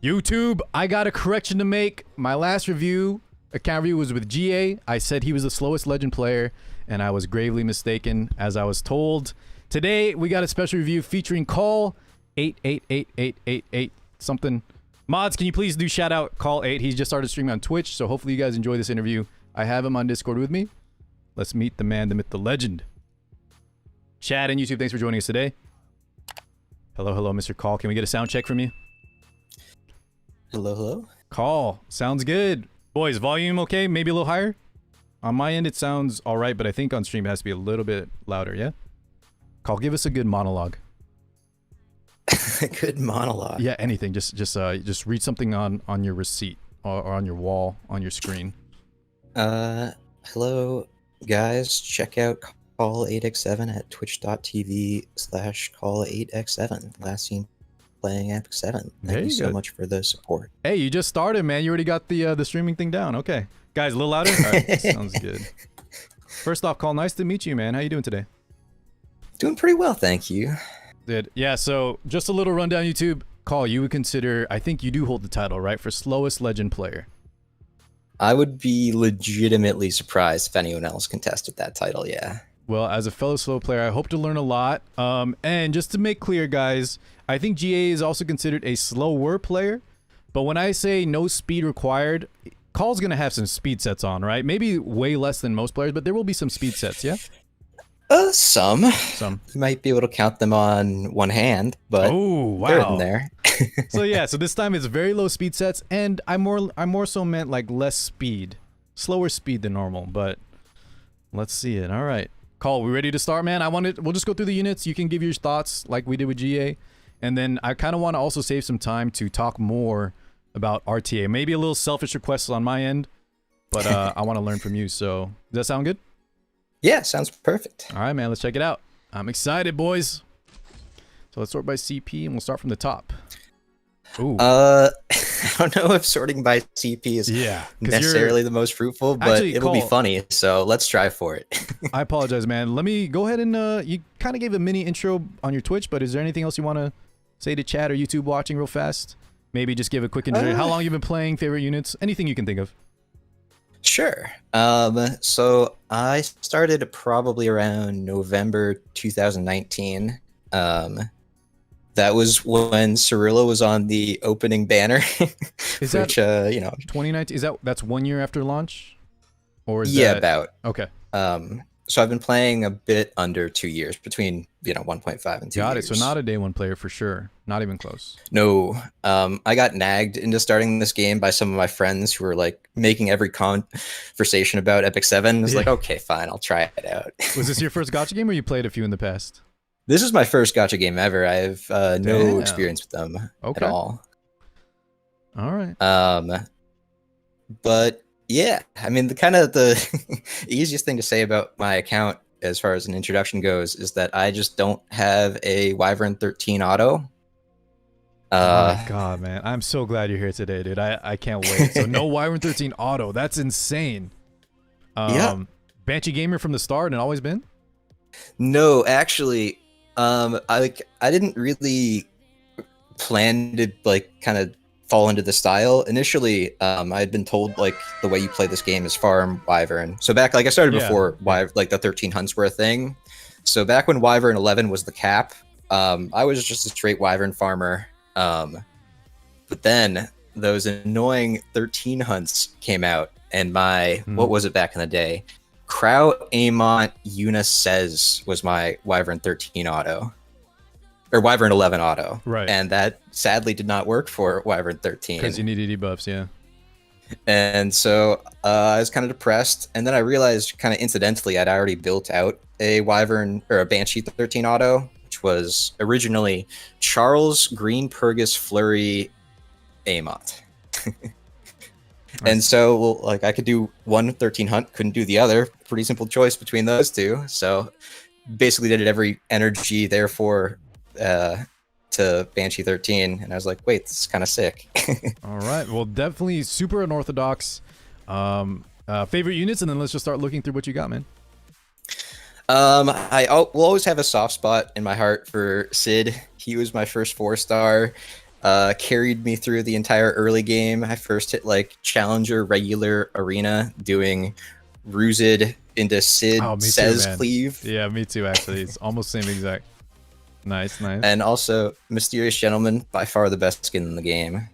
YouTube, I got a correction to make. My last account review was with GA. I said he was the slowest legend player, and I was gravely mistaken, as I was told. Today, we got a special review featuring Call8x7 something. Mods, can you please do shout out Call8? He's just started streaming on Twitch, so hopefully you guys enjoy this interview. I have him on Discord with me. Let's meet the man, the myth, the legend. Chat and YouTube, thanks for joining us today. Hello, hello, Mr. Call. Can we get a sound check from you? Hello, hello. Call, sounds good. Boys, volume okay? Maybe a little higher? On my end, it sounds all right, but I think on stream it has to be a little bit louder, yeah? Call, give us a good monologue. Good monologue. Yeah, anything. Just read something on your receipt or on your wall, on your screen. Hello, guys. Check out Call8x7 at twitch.tv/Call8x7. Last seen playing Epic 7. Thank you so much for the support. Hey, you just started, man. You already got the streaming thing down. Okay. Guys, a little louder? All right, sounds good. First off, Call, nice to meet you, man. How you doing today? Doing pretty well, thank you. Good. Yeah, so just a little rundown, YouTube. Call, you would consider, I think you do hold the title, right? For slowest legend player. I would be legitimately surprised if anyone else contested that title, yeah. Well, as a fellow slow player, I hope to learn a lot. And just to make clear, guys, I think GA is also considered a slower player. But when I say no speed required, Call's going to have some speed sets on, right? Maybe way less than most players, but there will be some speed sets, yeah? Some. You might be able to count them on one hand, but they're in there. So yeah, so this time it's very low speed sets, and I more so meant like less speed. Slower speed than normal, but let's see it. All right. Call, we ready to start, man? We'll just go through the units. You can give your thoughts like we did with GA. And then I kind of want to also save some time to talk more about RTA. Maybe a little selfish request on my end, but I want to learn from you. So does that sound good? Yeah, sounds perfect. All right, man, let's check it out. I'm excited, boys. So let's sort by CP, and we'll start from the top. Ooh. I don't know if sorting by CP is necessarily the most fruitful, but actually, it'll be funny, so let's try for it. I apologize, man. Let me go ahead and, you kind of gave a mini intro on your Twitch, but is there anything else you want to say to chat or YouTube watching real fast? Maybe just give a quick intro. How long you been playing, favorite units, anything you can think of. Sure. So I started probably around November 2019. That was when Cirilla was on the opening banner. Is that 2019? That's 1 year after launch, or is that about? Okay. So I've been playing a bit under 2 years, between 1.5 and 2 years. Got it. So not a day one player for sure. Not even close. No. I got nagged into starting this game by some of my friends who were like making every conversation about Epic 7. I was like, okay, fine, I'll try it out. Was this your first gacha game, or you played a few in the past? This is my first gacha game ever. I have no experience with them at all. All right. But yeah, I mean, the easiest thing to say about my account as far as an introduction goes is that I just don't have a Wyvern 13 auto. Oh my god, man. I'm so glad you're here today, dude. I can't wait. So no Wyvern 13 auto. That's insane. Yeah. Banshee gamer from the start and always been? No, actually, I didn't really plan to kind of fall into the style. Initially, I had been told like the way you play this game is farm Wyvern. So back, I started before the 13 hunts were a thing. So back when Wyvern 11 was the cap, I was just a straight Wyvern farmer. But then those annoying 13 hunts came out, and what was it back in the day? Krau, Amont, Una Says was my Wyvern 13 auto. Or Wyvern 11 auto. Right. And that sadly did not work for Wyvern 13. Because you needed debuffs, yeah. And so I was kind of depressed. And then I realized kind of incidentally I'd already built out a Wyvern or a Banshee 13 auto, which was originally Charles, Green, Purgus, Flurry, Amont. And so I could do one 13 hunt, couldn't do the other. Pretty simple choice between those two. So basically did every energy, therefore to Banshee 13, and I was like, wait, this is kind of sick. All right, well, definitely super unorthodox. Favorite units, and then let's just start looking through what you got, man. I will always have a soft spot in my heart for Sid. He was my first 4-star, carried me through the entire early game. I first hit like Challenger, regular, arena, doing Bruiser into Sid, Oh, me too, says man. cleave. Yeah, me too, actually. It's almost same exact. Nice, nice. And also, Mysterious Gentleman, by far the best skin in the game.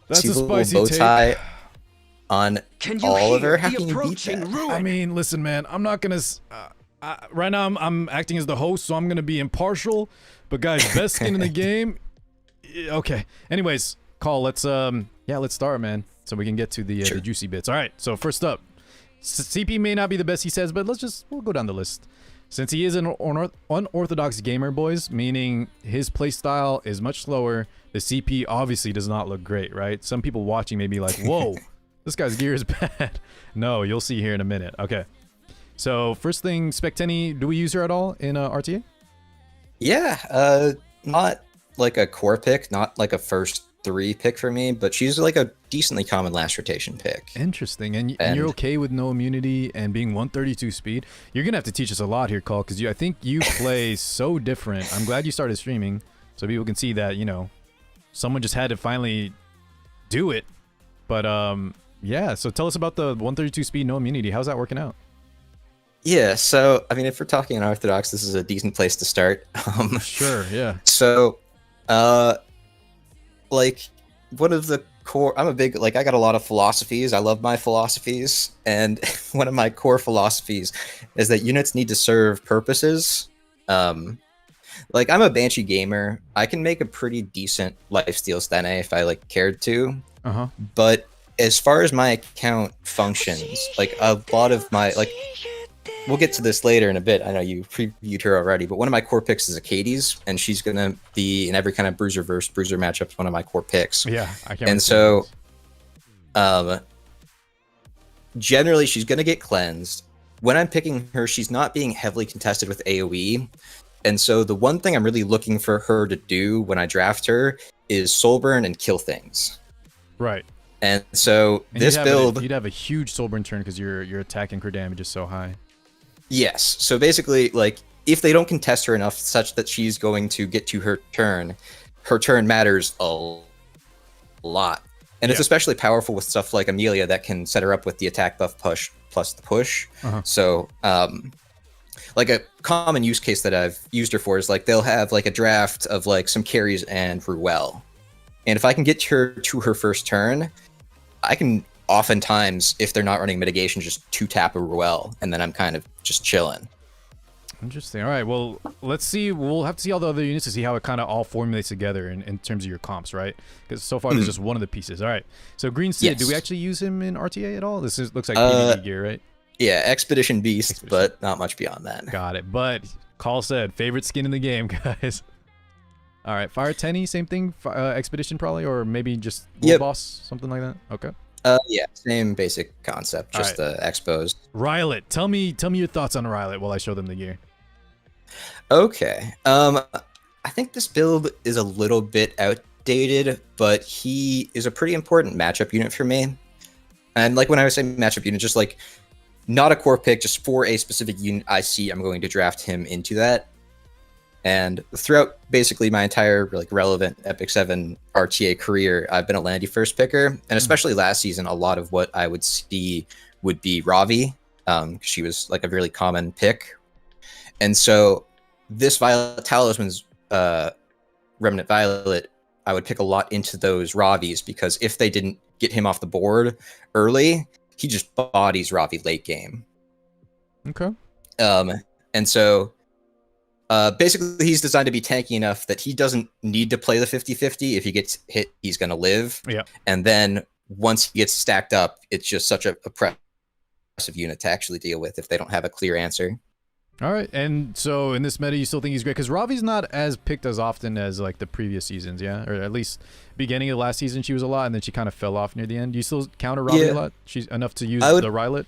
That's See a the little spicy bow take. tie on Can you Oliver. hear How the can you beat approaching that? ruin? I mean, listen, man. I'm not gonna. Right now, I'm acting as the host, so I'm gonna be impartial. But guys, best skin in the game. Okay. Anyways, Call. Let's let's start, man. So we can get to the juicy bits. All right. So first up, CP may not be the best, he says, but we'll go down the list. Since he is an unorthodox gamer, boys, meaning his playstyle is much slower, the CP obviously does not look great, right? Some people watching may be like, whoa, this guy's gear is bad. No, you'll see here in a minute. Okay. So first thing, Spectate, do we use her at all in RTA? Yeah, not like a core pick, not like a first 3 pick for me, but she's like a decently common last rotation pick. Interesting. And you're okay with no immunity and being 132 speed? You're gonna have to teach us a lot here, Call, because I think you play so different. I'm glad you started streaming so people can see that, you know, someone just had to finally do it. But yeah, so tell us about the 132 speed, no immunity. How's that working out? Yeah, so I mean, if we're talking unorthodox, this is a decent place to start. Sure, yeah. So, like, one of the core, I'm a big, like, I got a lot of philosophies. I love my philosophies. And one of my core philosophies is that units need to serve purposes. Like, I'm a Banshee gamer. I can make a pretty decent lifesteal Stene if I, like, cared to. Uh-huh. But as far as my account functions, like, a lot of my, like, we'll get to this later in a bit. I know you previewed her already, but one of my core picks is Achilles, and she's going to be in every kind of Bruiser versus Bruiser matchup, one of my core picks. Yeah, I can't. And so, generally, she's going to get cleansed. When I'm picking her, she's not being heavily contested with AoE. And so the one thing I'm really looking for her to do when I draft her is soul burn and kill things. Right. And so this build... You'd have a huge soul burn turn because your attack and crit damage is so high. Yes. So basically, like, if they don't contest her enough such that she's going to get to her turn matters a lot. And it's especially powerful with stuff like Amelia that can set her up with the attack buff push plus the push. So, like, a common use case that I've used her for is, like, they'll have, like, a draft of, like, some carries and Ruele. And if I can get her to her first turn, I can oftentimes, if they're not running mitigation, just 2-tap a Ruele, and then I'm kind of just chilling. Interesting. All right. Well, let's see. We'll have to see all the other units to see how it kind of all formulates together in terms of your comps, right? Because so far there's just one of the pieces. All right. So Green Sid, do we actually use him in RTA at all? This looks like PvP gear, right? Yeah, Expedition Beast, but not much beyond that. Got it. But Call said favorite skin in the game, guys. All right. Fire Tenny, same thing. Expedition probably, or maybe just World Boss, something like that. Okay. Yeah, same basic concept, just exposed. Rylet, tell me your thoughts on Rylet while I show them the gear. Okay. I think this build is a little bit outdated, but he is a pretty important matchup unit for me. And like when I was saying matchup unit, just like not a core pick, just for a specific unit I see, I'm going to draft him into that. And throughout basically my entire like relevant Epic 7 RTA career, I've been a Landy first picker, and especially last season, a lot of what I would see would be Ravi, because she was like a really common pick. And so this Violet Talisman's Remnant Violet, I would pick a lot into those Ravis, because if they didn't get him off the board early, he just bodies Ravi late game. Okay. And so basically he's designed to be tanky enough that he doesn't need to play the 50-50. If he gets hit, he's going to live. Yeah. And then once he gets stacked up, it's just such a oppressive unit to actually deal with if they don't have a clear answer. All right. And so in this meta, you still think he's great? Because Ravi's not as picked as often as like the previous seasons, yeah? Or at least beginning of last season, she was a lot, and then she kind of fell off near the end. Do you still counter Ravi a lot? She's enough to use the Rylet?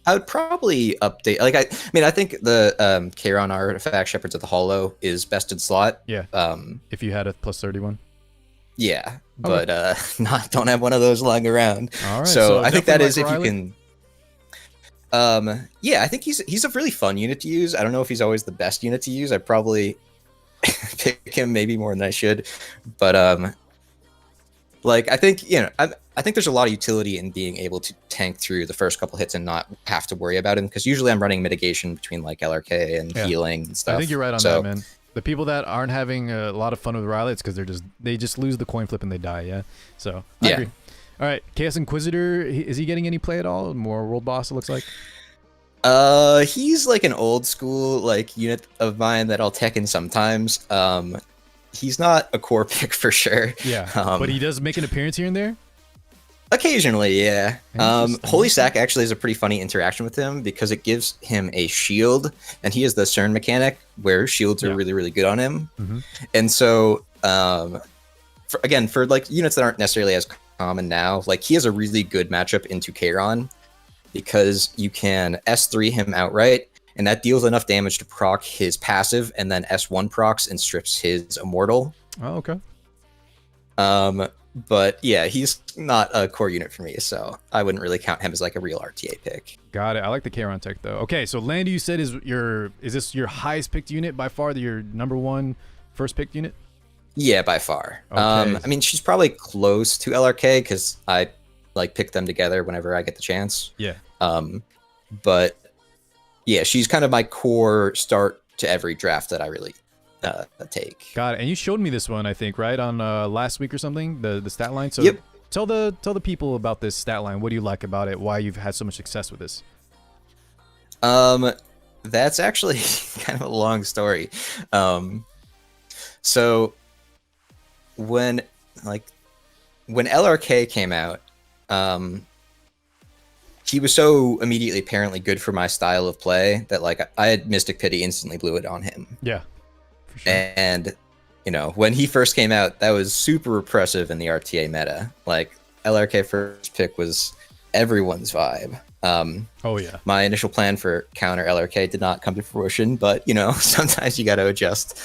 I would probably update. Like, I mean, I think the Charon Artifact Shepherds of the Hollow is best in slot. Yeah. If you had a plus 31. Yeah, but don't have one of those lying around. All right. So I think that is if Rylet? you can. Yeah, I think he's a really fun unit to use. I don't know if he's always the best unit to use. I probably pick him maybe more than I should, but like I think I think there's a lot of utility in being able to tank through the first couple hits and not have to worry about him, because usually I'm running mitigation between like LRK and healing and stuff. I think you're right on that, man. The people that aren't having a lot of fun with Ruele, it's because they just lose the coin flip and they die. Yeah, so I agree. All right, Chaos Inquisitor, is he getting any play at all? More world boss, it looks like. He's like an old school like unit of mine that I'll tech in sometimes. He's not a core pick for sure. Yeah, but he does make an appearance here and there. Occasionally, yeah. Holy Sack actually has a pretty funny interaction with him because it gives him a shield, and he has the CERN mechanic where shields are really, really good on him. And so, for like units that aren't necessarily as common now, like he has a really good matchup into Kairon because you can S3 him outright, and that deals enough damage to proc his passive, and then S1 procs and strips his immortal. Oh, okay. But yeah, he's not a core unit for me, so I wouldn't really count him as like a real RTA pick. Got it. I like the Kairon tech though. Okay, so Landy, you said is this your highest picked unit by far? Your number one first picked unit? Yeah, by far. Okay. I mean, she's probably close to LRK because I like pick them together whenever I get the chance. Yeah. But yeah, she's kind of my core start to every draft that I really take. Got it. And you showed me this one, I think, right on last week or something, the stat line. So yep. Tell the people about this stat line. What do you like about it? Why you've had so much success with this? That's actually kind of a long story. So when LRK came out, he was so immediately apparently good for my style of play that like I had Mystic Pity instantly blew it on him. Yeah. For sure. And when he first came out, that was super oppressive in the RTA meta. Like LRK first pick was everyone's vibe. Oh yeah. My initial plan for counter LRK did not come to fruition, but sometimes you got to adjust.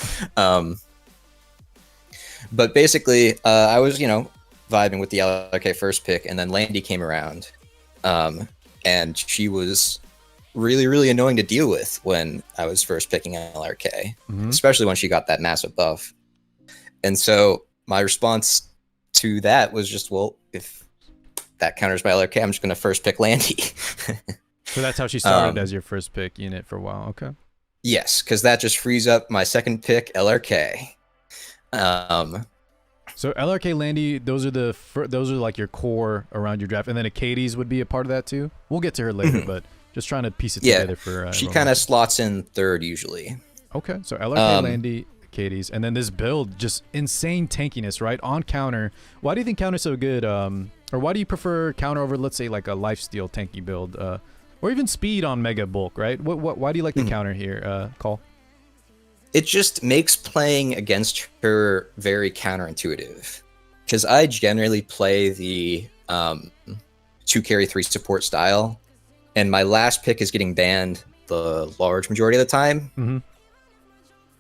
But basically, I was vibing with the LRK first pick, and then Landy came around, and she was really, really annoying to deal with when I was first picking LRK, especially when she got that massive buff. And so my response to that was just, well, if that counters my LRK, I'm just going to first pick Landy. So that's how she started as your first pick unit for a while. Okay. Yes, because that just frees up my second pick, LRK. So LRK, Landy, those are like your core around your draft, and then Achilles would be a part of that too. We'll get to her later, but just trying to piece it together for. She kind of slots in third usually. Okay, so LRK, Landy, Achilles, and then this build, just insane tankiness, right? On counter. Why do you think counter's so good? Or why do you prefer counter over, let's say, like a lifesteal tanky build, or even speed on mega bulk, right? Why do you like the counter here, Call? It just makes playing against her very counterintuitive, because I generally play the 2 carry 3 support style, and my last pick is getting banned the large majority of the time.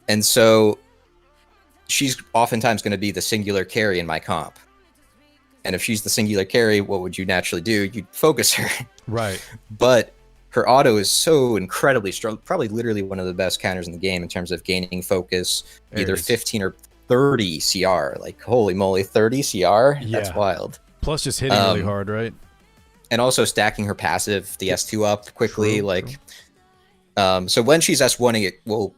And so she's oftentimes going to be the singular carry in my comp. And if she's the singular carry, what would you naturally do? You'd focus her. Right. But her auto is so incredibly strong, probably literally one of the best counters in the game in terms of gaining focus, either 15 or 30 CR. Like, holy moly, 30 CR? Yeah. That's wild. Plus just hitting really hard, right? And also stacking her passive, the S2 up quickly. So when she's S1ing, it will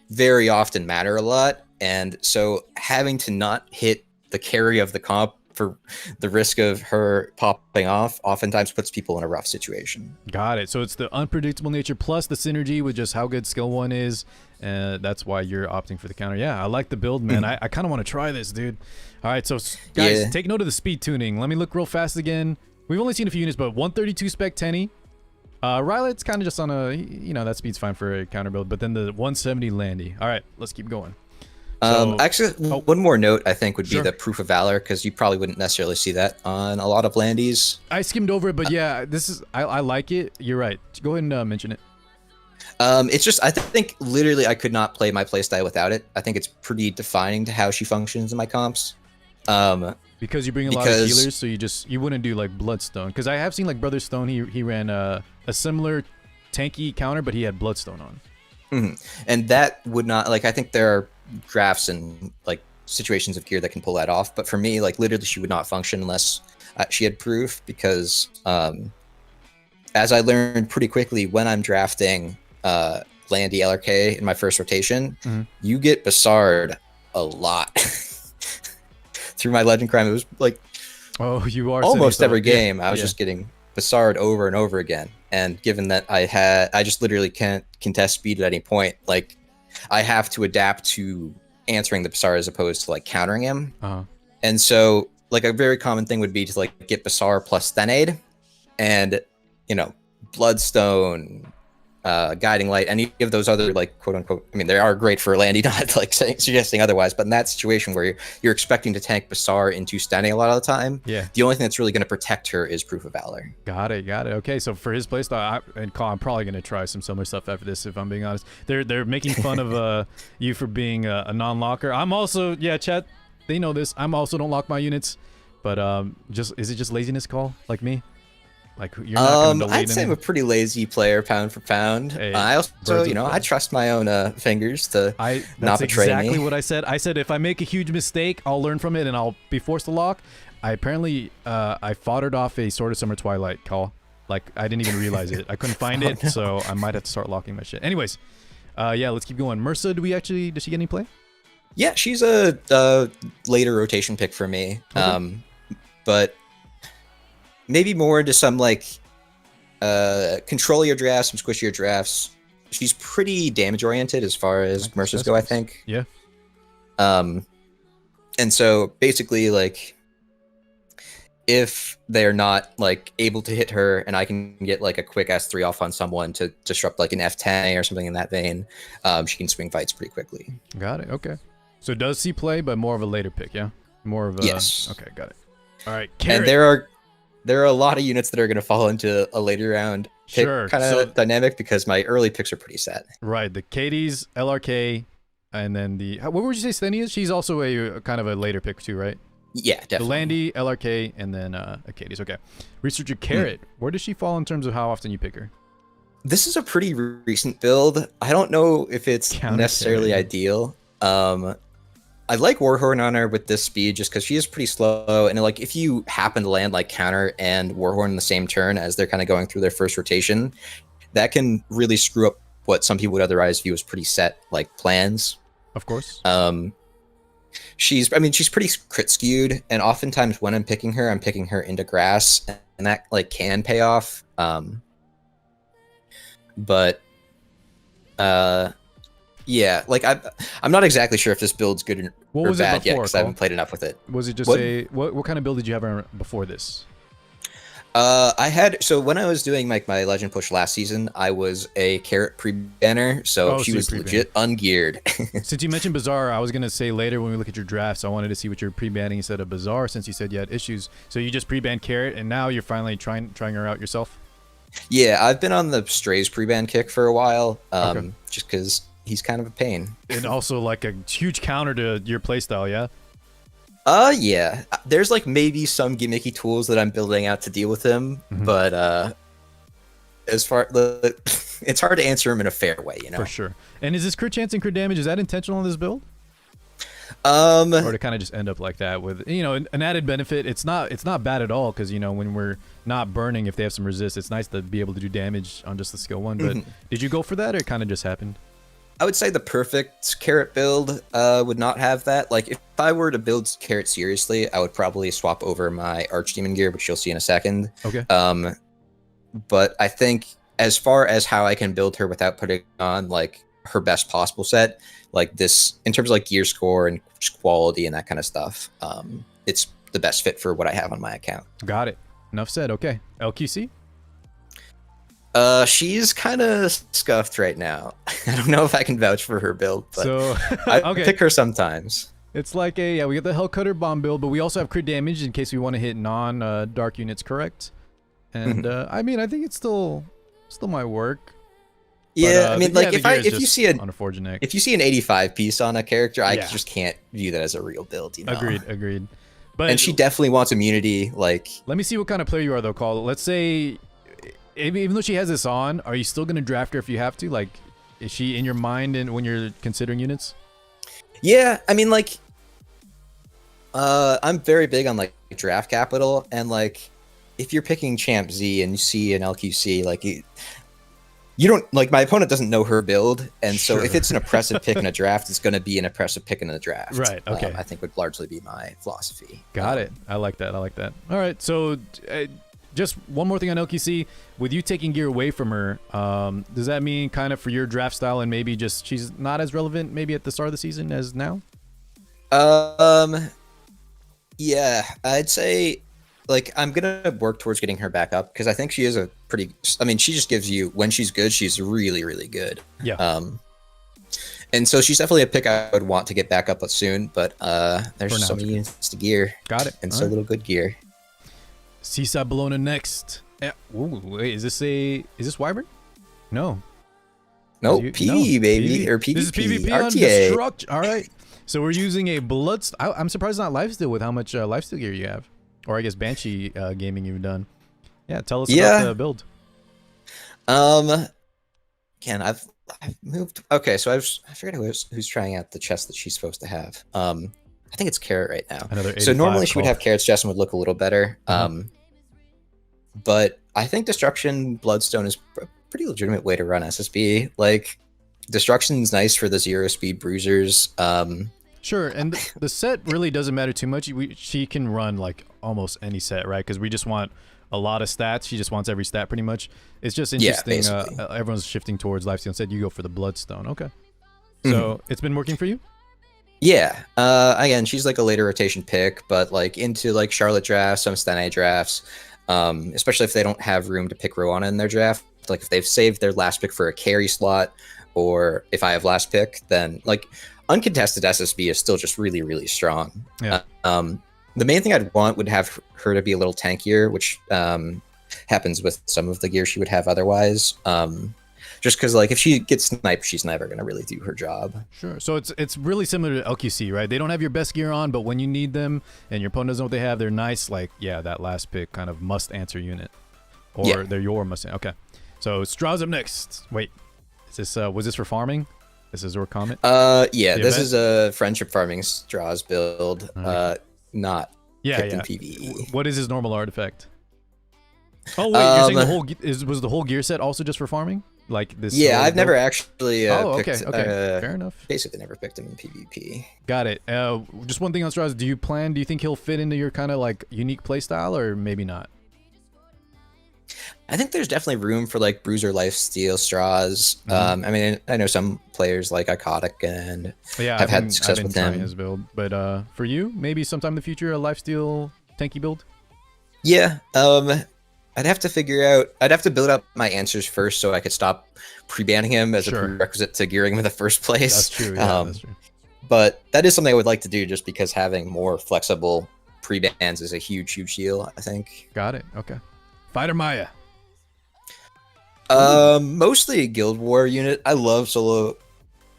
very often matter a lot. And so having to not hit the carry of the comp for the risk of her popping off oftentimes puts people in a rough situation. Got it. So it's the unpredictable nature plus the synergy with just how good skill 1 is. That's why you're opting for the counter. Yeah, I like the build, man. I kind of want to try this, dude. All right, so guys, take note of the speed tuning. Let me look real fast again. We've only seen a few units, but 132 spec 10. Ruele, it's kind of just on a, that speed's fine for a counter build, but then the 170 Landy. All right, let's keep going. Actually, one more note I think would be the Proof of Valor, because you probably wouldn't necessarily see that on a lot of Landys. I skimmed over it, but yeah, I like it. You're right. Go ahead and mention it. It's just, I think literally I could not play my playstyle without it. I think it's pretty defining to how she functions in my comps. Because you bring a lot of healers, so you wouldn't do like Bloodstone. Because I have seen like Brother Stone, he ran a similar tanky counter, but he had Bloodstone on. And that would not like. I think there are drafts and like situations of gear that can pull that off. But for me, like literally, she would not function unless she had proof because, as I learned pretty quickly when I'm drafting Landy LRK in my first rotation, you get Bassard a lot. Through my Legend Crime, it was like you are almost every game. I was just getting Bassard over and over again. And given that I just literally can't contest speed at any point, like I have to adapt to answering the Bassard as opposed to like countering him. And so like a very common thing would be to like get Bassard plus Thenade and, you know, Bloodstone, Guiding Light, any of those other like quote unquote, I mean, they are great for Landy, not like suggesting otherwise, but in that situation where you're expecting to tank Bassard into stunning a lot of the time, the only thing that's really going to protect her is Proof of Valor. Got it. Okay, so for his playstyle, and Call, I'm probably going to try some similar stuff after this, if I'm being honest. They're making fun of you for being a non-locker. I'm also, chat, they know this. I'm also don't lock my units, but is it just laziness, Call, like me? Like you're not gonna I'd say I'm a pretty lazy player, pound for pound. Hey, I also, I trust my own fingers to not betray me. That's exactly what I said. I said if I make a huge mistake, I'll learn from it and I'll be forced to lock. I apparently I foddered off a Sword of Summer Twilight, Call. Like I didn't even realize it. I couldn't find it, so I might have to start locking my shit. Anyways, let's keep going. Mursa, does she get any play? Yeah, she's a later rotation pick for me. Okay. But maybe more into some like control your drafts, some squishier drafts. She's pretty damage oriented as far as Mercers go, I think. Yeah. And so basically, like, if they're not like able to hit her, and I can get like a quick S3 off on someone to disrupt like an F10 or something in that vein, she can swing fights pretty quickly. Got it. Okay. So does she play, but more of a later pick? Yeah. More of a. Yes. Okay. Got it. All right. Carrot. And there are a lot of units that are going to fall into a later round pick kind of dynamic because my early picks are pretty set. Right, the Katie's, LRK, and then what would you say Steny is? She's also a kind of a later pick too, right? Yeah, definitely. The Landy, LRK, and then a Katie's. Okay. Researcher Carrot, where does she fall in terms of how often you pick her? This is a pretty recent build. I don't know if it's necessarily ideal. I like Warhorn on her with this speed just because she is pretty slow. And like if you happen to land like counter and Warhorn in the same turn as they're kind of going through their first rotation, that can really screw up what some people would otherwise view as pretty set like plans. Of course. She's pretty crit skewed, and oftentimes when I'm picking her into grass, and that like can pay off. Yeah, like I'm not exactly sure if this build's good or bad yet because I haven't played enough with it. Was it just what kind of build did you have before this? So when I was doing like my legend push last season, I was a Carrot pre-banner, so she was legit ungeared. Since you mentioned Bazaar, I was gonna say later when we look at your drafts, I wanted to see what you're pre-banning instead of Bazaar since you said you had issues. So you just pre-banned Carrot and now you're finally trying her out yourself? Yeah, I've been on the Strays pre-ban kick for a while, just because he's kind of a pain. And also like a huge counter to your playstyle, yeah? Yeah. There's like maybe some gimmicky tools that I'm building out to deal with him, but as far it's hard to answer him in a fair way, you know. For sure. And is this crit chance and crit damage, is that intentional in this build? Or to kind of just end up like that with, you know, an added benefit. It's not bad at all because, you know, when we're not burning, if they have some resist, it's nice to be able to do damage on just the skill one. But did you go for that or it kind of just happened? I would say the perfect Carrot build would not have that. Like, if I were to build Carrot seriously, I would probably swap over my Archdemon gear, which you'll see in a second. Okay. But I think as far as how I can build her without putting on, like, her best possible set, like this, in terms of, like, gear score and quality and that kind of stuff, it's the best fit for what I have on my account. Got it. Enough said. Okay. LQC? She's kind of scuffed right now. I don't know if I can vouch for her build, but so, I pick her sometimes. It's like we got the Hellcutter bomb build, but we also have crit damage in case we want to hit non-dark units, correct? And I mean, I think it's still might work. Yeah, but, I mean, like if you see an 85 piece on a character, I just can't view that as a real build. You know? Agreed. But and she definitely wants immunity. Like, let me see what kind of player you are, though, Call. Let's say, even though she has this on, are you still gonna draft her if you have to? Like, Is she in your mind and when you're considering units? Yeah, I mean, like, I'm very big on like draft capital, and like, if you're picking Champ Z and you see an LQC, like you don't like my opponent doesn't know her build, and so if it's an oppressive pick in a draft, it's going to be an oppressive pick in a draft. Right. Okay. I think would largely be my philosophy. Got it. I like that. I like that. All right. So just one more thing on LQC. With you taking gear away from her, does that mean kind of for your draft style and maybe just she's not as relevant maybe at the start of the season as now? Yeah, I'd say like I'm gonna work towards getting her back up because I think she is a pretty. I mean, she just gives you when she's good, she's really, really good. Yeah. And so she's definitely a pick I would want to get back up soon, but there's so many units to gear. Got it. And so little good gear. Seaside Bologna next. Ooh, wait, is this Wyvern? No. Nope, PvE, baby. Or PvP. This is PvP RTA. on Destruct. All right. So we're using a blood. I'm surprised it's not lifesteal with how much lifesteal gear you have, or I guess Banshee gaming you've done. Yeah, tell us about the build. Again, I've moved. Okay, so I forget who's trying out the chest that she's supposed to have. I think it's Carrot right now. So normally she would have Carrot's chest and would look a little better. But I think Destruction Bloodstone is a pretty legitimate way to run SSB. Like, Destruction's nice for the 0-speed bruisers. Sure, and the set really doesn't matter too much. She can run like almost any set, right? Because we just want a lot of stats. She just wants every stat pretty much. It's just interesting. Everyone's shifting towards lifesteal. Instead, you go for the Bloodstone. Okay. So it's been working for you? Yeah. Again, she's like a later rotation pick, but like into like Charlotte drafts, some Stene drafts, especially if they don't have room to pick Rowana in their draft. Like if they've saved their last pick for a carry slot, or if I have last pick, then like uncontested SSB is still just really, really strong. Yeah. The main thing I'd want would have her to be a little tankier, which happens with some of the gear she would have otherwise. Just because like if she gets sniped, she's never going to really do her job. Sure. So it's really similar to LQC, right? They don't have your best gear on, but when you need them and your opponent doesn't know what they have, they're nice. Like, yeah, that last pick kind of must answer unit. Or they're your must. Okay. So Straz up next. Wait. Is this was this for farming? This is your comment? Yeah, this is a friendship farming Straz build. Not in PvE. What is his normal artifact? Oh wait, you're saying the whole was the whole gear set also just for farming? Like this? Yeah, I've never actually picked, okay. Fair enough. Basically never picked him in PvP. Got it. Just one thing on Straz, do you think he'll fit into your kind of like unique playstyle, or maybe not? I think there's definitely room for like Bruiser lifesteal Straz. I mean, I know some players like Iconic and have had success with him. His build, but for you, maybe sometime in the future, a lifesteal tanky build. Yeah, I'd have to figure out. I'd have to build up my answers first so I could stop pre-banning him as a prerequisite to gearing him in the first place. That's true. Yeah, that's true. But that is something I would like to do, just because having more flexible pre-bans is a huge deal, I think. Got it. Okay. Fighter Maya. Mostly a Guild War unit. I love solo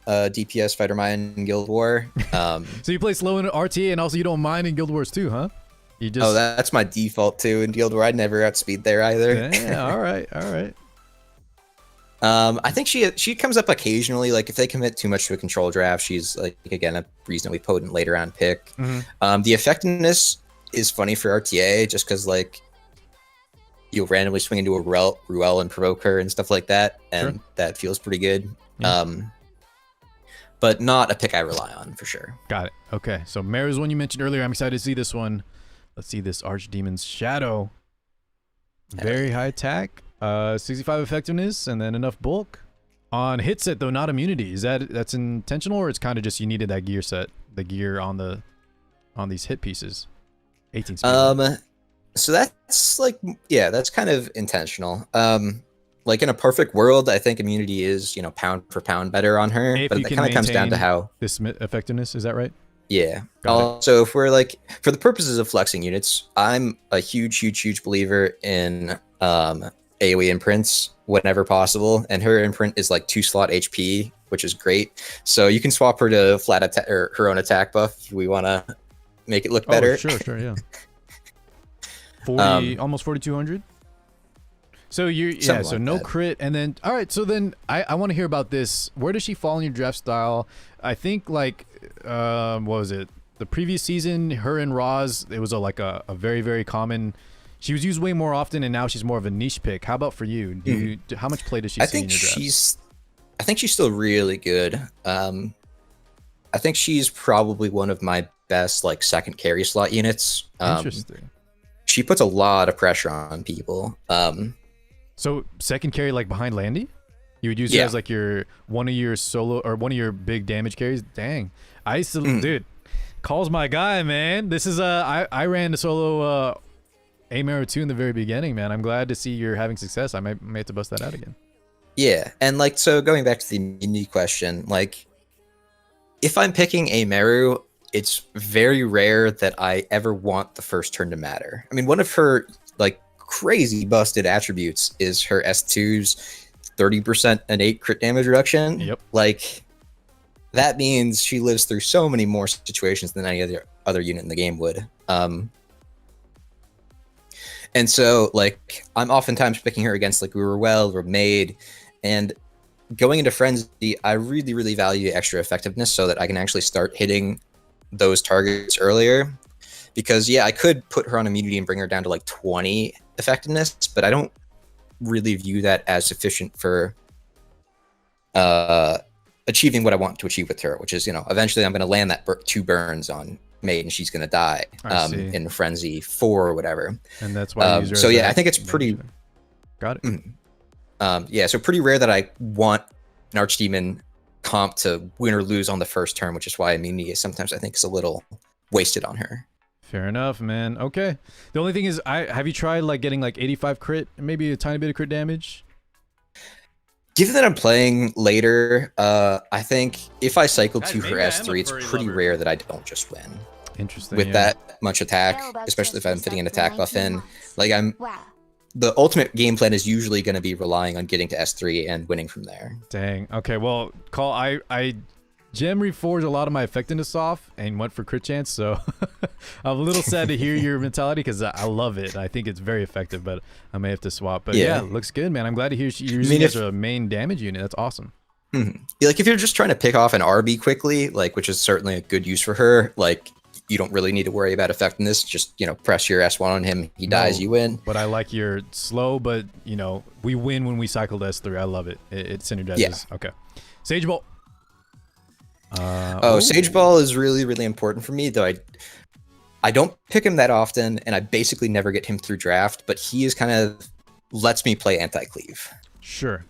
DPS Fighter Maya in Guild War. So you play slow in RTA and also you don't mind in Guild Wars too, huh? You just... Oh, that's my default too in Guild War. I'd never outspeed there either. Yeah, all right. I think she comes up occasionally. Like if they commit too much to a control draft, she's like again a reasonably potent later round pick. The effectiveness is funny for RTA just because like you'll randomly swing into a Ruele and provoke her and stuff like that, and that feels pretty good. But not a pick I rely on for sure. Got it. Okay, so Mara's one you mentioned earlier. I'm excited to see this one. Let's see this Archdemon's Shadow. Very high attack, 65 effectiveness, and then enough bulk. On hit set though, not immunity. Is that's intentional, or it's kind of just you needed that gear set, the gear on these hit pieces? 18 speed. So that's like, yeah, that's kind of intentional. Like in a perfect world, I think immunity is, pound for pound better on her, but it kind of comes down to how this effectiveness, is that right? Yeah. Also, if we're like, for the purposes of flexing units, I'm a huge believer in AoE imprints whenever possible, and her imprint is like 2-slot HP, which is great. So you can swap her to flat attack or her own attack buff if we want to make it look better. Sure, yeah. almost 4,200. So you're Something so like no that. crit, and then all right. So then I want to hear about this. Where does she fall in your draft style? I think like what was it? The previous season, her and Roz, it was like a very very common. She was used way more often, and now she's more of a niche pick. How about for you? How much play does she see in your draft? I think she's still really good. I think she's probably one of my best like second carry slot units. Interesting. She puts a lot of pressure on people. So second carry like behind Landy? You would use her as like one of your solo or one of your big damage carries? Dang. I used to dude, Call's my guy, man. This is I ran the solo A-Marrow 2 in the very beginning, man. I'm glad to see you're having success. I may have to bust that out again. Yeah, and like so going back to the immunity question, like if I'm picking A-Meru, it's very rare that I ever want the first turn to matter. I mean, one of her like crazy busted attributes is her S2's 30% innate crit damage reduction. Yep. Like that means she lives through so many more situations than any other unit in the game would. And so like I'm oftentimes picking her against like Ruele or Maid, and going into Frenzy, I really, really value extra effectiveness so that I can actually start hitting those targets earlier. Because yeah, I could put her on immunity and bring her down to like 20 effectiveness, but I don't really view that as sufficient for achieving what I want to achieve with her, which is, you know, eventually I'm going to land that 2 burns on Maid and she's going to die in Frenzy 4 or whatever. And that's why you use her so as yeah, I think it's pretty... Got it. Yeah, so pretty rare that I want an Archdemon comp to win or lose on the first turn, which is why immunity is sometimes I think is a little wasted on her. Fair enough, man. Okay. The only thing is, have you tried like getting like 85 crit, maybe a tiny bit of crit damage? Given that I'm playing later, I think if I cycle to her S3, it's pretty rare that I don't just win. Interesting. With that much attack, especially if I'm fitting an attack buff in, like the ultimate game plan is usually going to be relying on getting to S3 and winning from there. Dang. Okay, well, Call, I gem reforged a lot of my effectiveness off and went for crit chance, so I'm a little sad to hear your mentality because I love it. I think it's very effective, but I may have to swap. But yeah, it looks good, man. I'm glad to hear you're using it as a main damage unit. That's awesome. Like if you're just trying to pick off an RB quickly, like which is certainly a good use for her, like you don't really need to worry about effectiveness. Just, you know, press your S1 on him. He dies, you win. But I like your slow, but, you know, we win when we cycle to S3. I love it. It synergizes. Yeah. Okay. Sage Bolt. Sage Ball is really, really important for me, though I don't pick him that often, and I basically never get him through draft, but he is kind of lets me play Anti-cleave. Sure.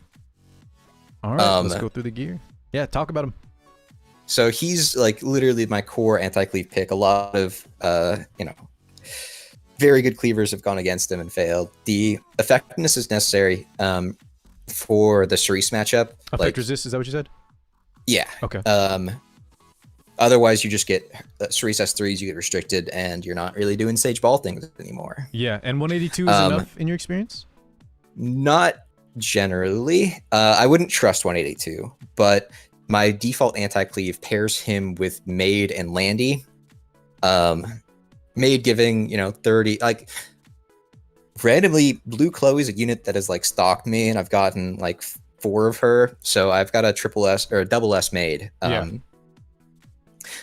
All right, let's go through the gear. Yeah, talk about him. So he's like literally my core Anti-cleave pick. A lot of you know, very good cleavers have gone against him and failed. The effectiveness is necessary for the Cerise matchup. Effect resist, is that what you said? Yeah. Okay. Otherwise you just get Cerise S3s, you get restricted, and you're not really doing Sage Ball things anymore. Yeah, and 182 is enough in your experience? Not generally. I wouldn't trust 182, but my default Anti-cleave pairs him with Maid and Landy. Maid giving, you know, 30, like randomly Blue Chloe's a unit that has like stalked me, and I've gotten like 4 of her. So I've got a triple S or a double S Maid.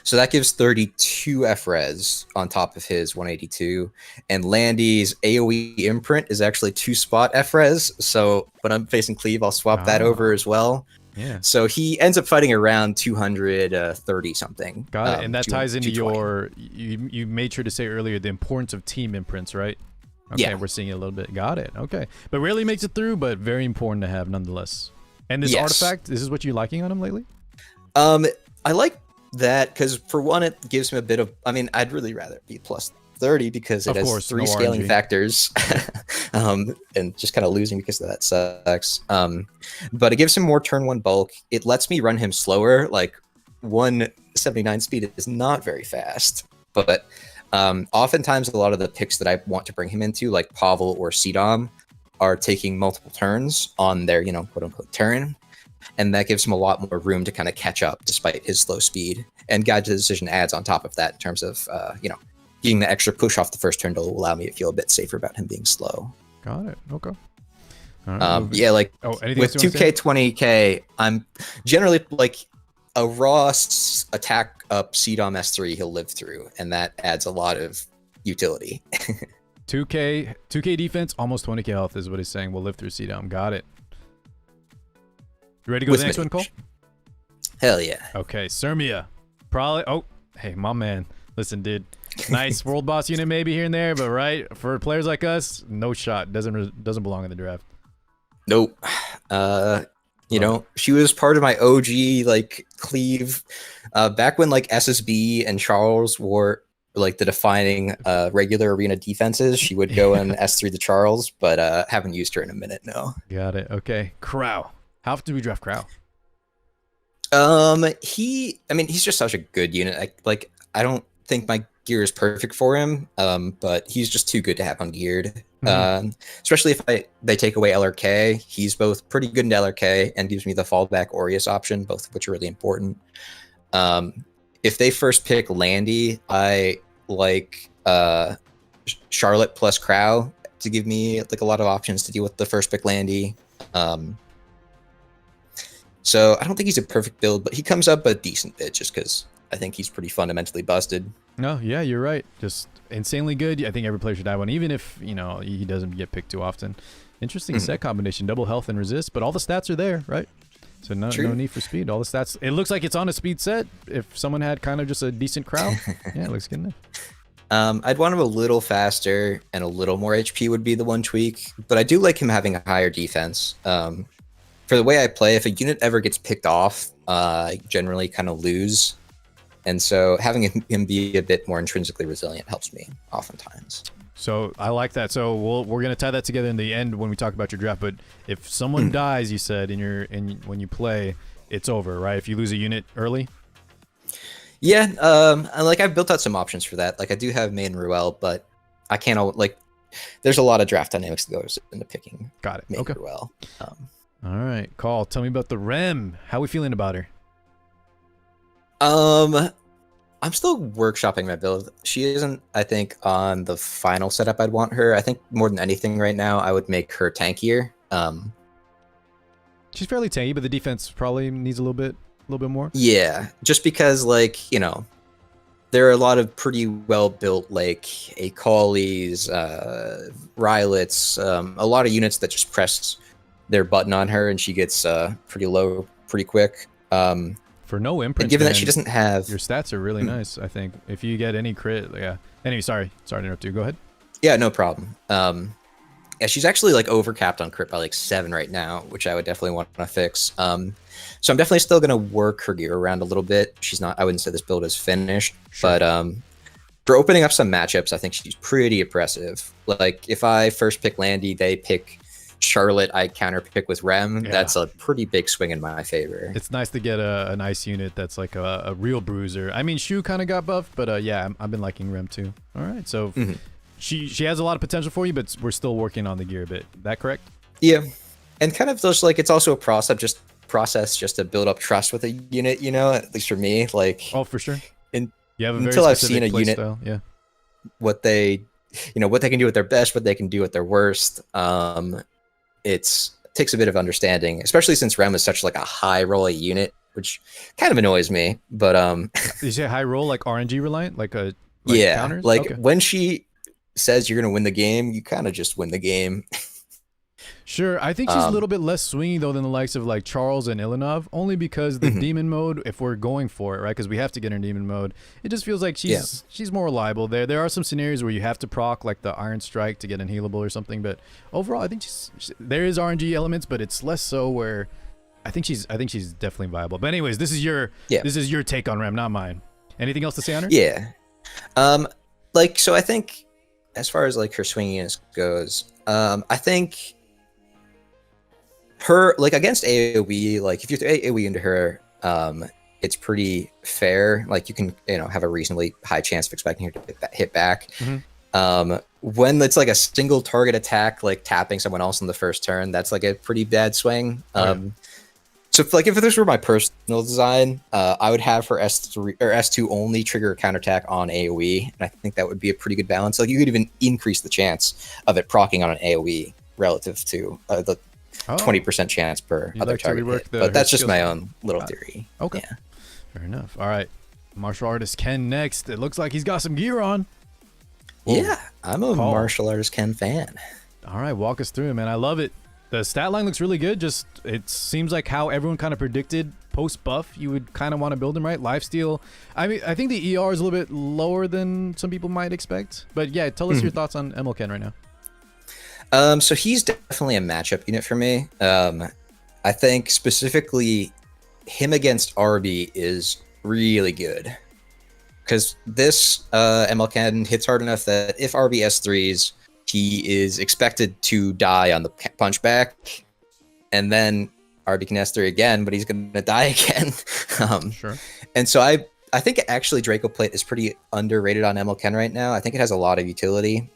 So that gives 32 F-res on top of his 182. And Landy's AoE imprint is actually 2-spot F-res. So when I'm facing cleave, I'll swap that over as well. Yeah. So he ends up fighting around 230 something. Got it. And that ties into your, you made sure to say earlier, the importance of team imprints, right? Okay, yeah. We're seeing it a little bit. Got it. Okay. But rarely makes it through, but very important to have nonetheless. And this artifact, this is what you're liking on him lately? I like that because for one, it gives him a bit of, I mean, I'd really rather be plus 30 because it has 3 scaling factors. And just kind of losing because of that sucks. But it gives him more turn 1 bulk. It lets me run him slower. Like 179 speed is not very fast, but oftentimes a lot of the picks that I want to bring him into, like Pavel or Cdom, are taking multiple turns on their, you know, quote unquote turn. And that gives him a lot more room to kind of catch up despite his slow speed. And Guide to the Decision adds on top of that in terms of, you know, getting the extra push off the first turn to allow me to feel a bit safer about him being slow. Got it. Okay. All right, Yeah, like anything with else you wanna say? 2K, 20K, I'm generally like a raw attack up CDOM S3 he'll live through, and that adds a lot of utility. 2K defense, almost 20K health is what he's saying. We'll live through CDOM. Got it. You ready to go to the next one, Cole? Hell yeah. Okay, Sermia. Probably. Oh, hey, my man. Listen, dude. Nice world boss unit maybe here and there, but right for players like us, no shot. Doesn't belong in the draft. Nope. You know, she was part of my OG like cleave back when like SSB and Charles were like the defining regular arena defenses. She would go in S3 to Charles, but haven't used her in a minute. No. Got it. Okay, Krau. How often do we draft Krau? He's just such a good unit. I don't think my gear is perfect for him, but he's just too good to have ungeared. Especially if they take away LRK. He's both pretty good in LRK and gives me the fallback Aureus option, both of which are really important. If they first pick Landy, I like Charlotte plus Krau to give me like a lot of options to deal with the first pick Landy. So I don't think he's a perfect build, but he comes up a decent bit just because I think he's pretty fundamentally busted. No, yeah, you're right. Just insanely good. I think every player should have one, even if, you know, he doesn't get picked too often. Interesting set combination, double health and resist, but all the stats are there, right? So no need for speed. All the stats. It looks like it's on a speed set. If someone had kind of just a decent Krau, yeah, it looks good in there. I'd want him a little faster and a little more HP would be the one tweak, but I do like him having a higher defense. For the way I play, if a unit ever gets picked off, I generally kind of lose. And so having him be a bit more intrinsically resilient helps me oftentimes. So I like that. So we're gonna tie that together in the end when we talk about your draft. But if someone dies, you said when you play, it's over, right? If you lose a unit early. Yeah, I've built out some options for that. Like I do have May and Ruele, but I can't there's a lot of draft dynamics that goes into picking. Got it. May Okay. and Ruele. All right, Call. Tell me about the Rem. How are we feeling about her? I'm still workshopping my build. She isn't, I think, on the final setup I'd want her. I think more than anything right now, I would make her tankier. She's fairly tanky, but the defense probably needs a little bit more. Yeah, just because, like, you know, there are a lot of pretty well built, like Achilles, Rylets, a lot of units that just press their button on her and she gets pretty low pretty quick. For no imprint, given that she doesn't have, your stats are really nice. I think if you get any crit, yeah. Anyway, sorry to interrupt you. Go ahead. Yeah, no problem. Yeah, she's actually like overcapped on crit by like 7 right now, which I would definitely want to fix. So I'm definitely still gonna work her gear around a little bit. She's not. I wouldn't say this build is finished, but for opening up some matchups, I think she's pretty impressive. Like if I first pick Landy, they pick Charlotte, I counter pick with Rem. Yeah. That's a pretty big swing in my favor. It's nice to get a nice unit that's like a real bruiser. I mean, Shu kind of got buffed, but yeah, I've been liking Rem too. All right, so she has a lot of potential for you, but we're still working on the gear a bit. That correct? Yeah, and kind of just like it's also a process just to build up trust with a unit. You know, at least for me, like for sure. You have a until I've seen a unit, style. Yeah, what they can do at their best, what they can do at their worst. It takes a bit of understanding, especially since Rem is such like a high roll unit, which kind of annoys me. But you say high roll like RNG reliant, yeah, counters? Like okay. When she says you're gonna win the game, you kind of just win the game. Sure, I think she's a little bit less swingy though than the likes of like Charles and Ilanov, only because the demon mode, if we're going for it, right? Because we have to get her in demon mode. It just feels like she's more reliable. There are some scenarios where you have to proc like the Iron Strike to get unhealable or something, but overall, I think there is RNG elements, but it's less so where I think she's definitely viable. But anyways, this is your take on Rem, not mine. Anything else to say on her? Yeah, so I think as far as like her swinginess goes, I think her like against AoE, like if you throw AoE into her, it's pretty fair. Like you can have a reasonably high chance of expecting her to hit back. When it's like a single target attack, like tapping someone else on the first turn, that's like a pretty bad swing. So if this were my personal design, I would have her S3 or S2 only trigger a counterattack on AoE, and I think that would be a pretty good balance. Like you could even increase the chance of it proccing on an AoE relative to Oh. 20% chance per You'd other like to target rework hit. the- But that's her just my skills. own little theory. Okay. Yeah. Fair enough. All right. Martial artist Ken next. It looks like he's got some gear on. Whoa. Yeah, I'm a Call. martial artist Ken fan. All right, walk us through it, man. I love it. The stat line looks really good. Just it seems like how everyone kind of predicted post buff you would kind of want to build him, right? Lifesteal. I mean, I think the ER is a little bit lower than some people might expect. But yeah, tell us your thoughts on MLKen right now. So he's definitely a matchup unit for me. I think specifically him against Arby is really good. Because this MLKen hits hard enough that if Arby S3s, he is expected to die on the punchback, and then Arby can S3 again, but he's going to die again. Sure. And so I think actually Draco Plate is pretty underrated on MLKen right now. I think it has a lot of utility.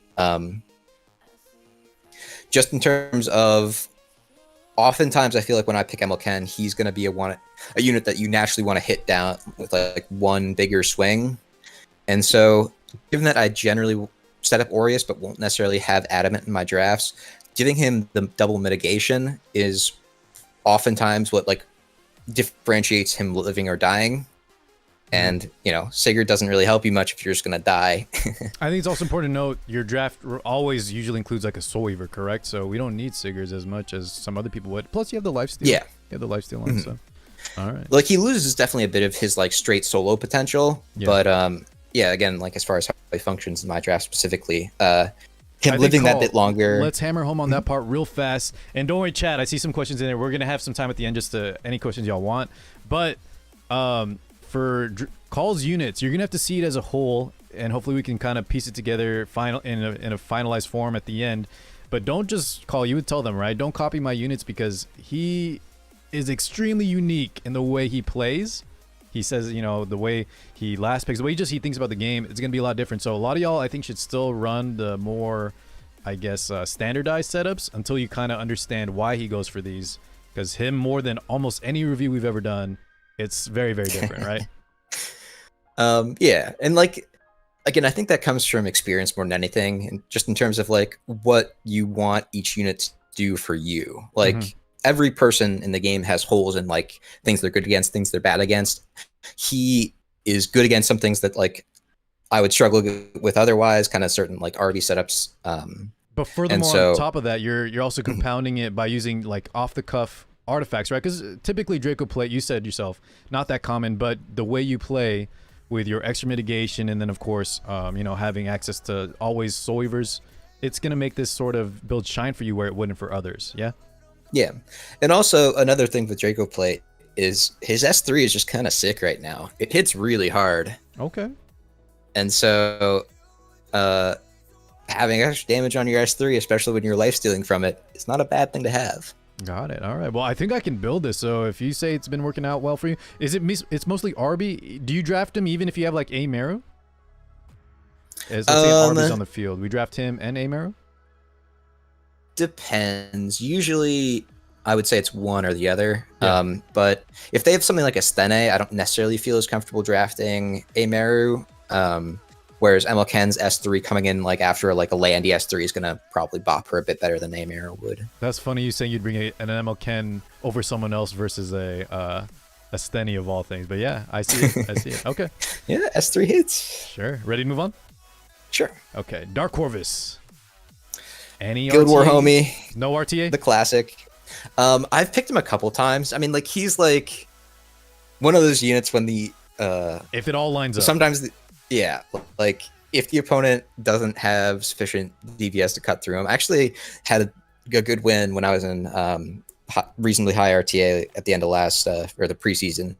Just in terms of, oftentimes I feel like when I pick MLKen, he's going to be a unit that you naturally want to hit down with like one bigger swing. And so given that I generally set up Aureus but won't necessarily have Adamant in my drafts, giving him the double mitigation is oftentimes what like differentiates him living or dying. And, you know, Sigurd doesn't really help you much if you're just going to die. I think it's also important to note your draft always usually includes like a Soul Weaver, correct? So we don't need Sigurds as much as some other people would. Plus you have the lifesteal. Yeah. You have the lifesteal on, so. All right. Like he loses definitely a bit of his like straight solo potential, but yeah, again, like as far as how he functions in my draft specifically, him living that bit longer. Let's hammer home on that part real fast. And don't worry, chat, I see some questions in there. We're gonna have some time at the end just to any questions y'all want. But for Call's units, you're gonna have to see it as a whole, and hopefully we can kind of piece it together in a finalized form at the end. But don't just Call. You would tell them, right? Don't copy my units because he is extremely unique in the way he plays. He says, you know, the way he last picks, the way he thinks about the game, it's going to be a lot different. So a lot of y'all, I think, should still run the more, I guess, standardized setups until you kind of understand why he goes for these. Because him, more than almost any review we've ever done, it's very, very different, right? Yeah. And like, again, I think that comes from experience more than anything. And just in terms of like what you want each unit to do for you. Like, every person in the game has holes in like things they're good against, things they're bad against. He is good against some things that like I would struggle with otherwise, kind of certain like RB setups. But furthermore, on top of that, you're also compounding it by using like off the cuff artifacts, right? Because typically Draco Plate, you said yourself, not that common, but the way you play with your extra mitigation and then of course, you know, having access to always Soul Weavers, it's gonna make this sort of build shine for you where it wouldn't for others. Yeah. Yeah. And also another thing with Draco Plate is his S3 is just kind of sick right now. It hits really hard. Okay. And so having extra damage on your S3, especially when you're life stealing from it, is not a bad thing to have. Got it. All right. Well, I think I can build this. So if you say it's been working out well for you, it's mostly Arby. Do you draft him even if you have like Amaru? Let's say Arby's on the field. We draft him and Amaru? Depends. Usually I would say it's one or the other. Yeah. But if they have something like a Stene, I don't necessarily feel as comfortable drafting Amaru. Whereas MLKen's S3 coming in like after like a Landy S3 is gonna probably bop her a bit better than Amaru would. That's funny you saying you'd bring an MLKen over someone else versus a Stene of all things. But yeah, I see it. I see it. Okay. Yeah, S3 hits. Sure. Ready to move on? Sure. Okay. Dark Corvus. Any Good RTA? War Homie. No RTA? The classic. I've picked him a couple times. I mean, like he's like one of those units when the if it all lines up. Sometimes yeah, like if the opponent doesn't have sufficient DPS to cut through him. I actually had a good win when I was in reasonably high RTA at the end of last or the preseason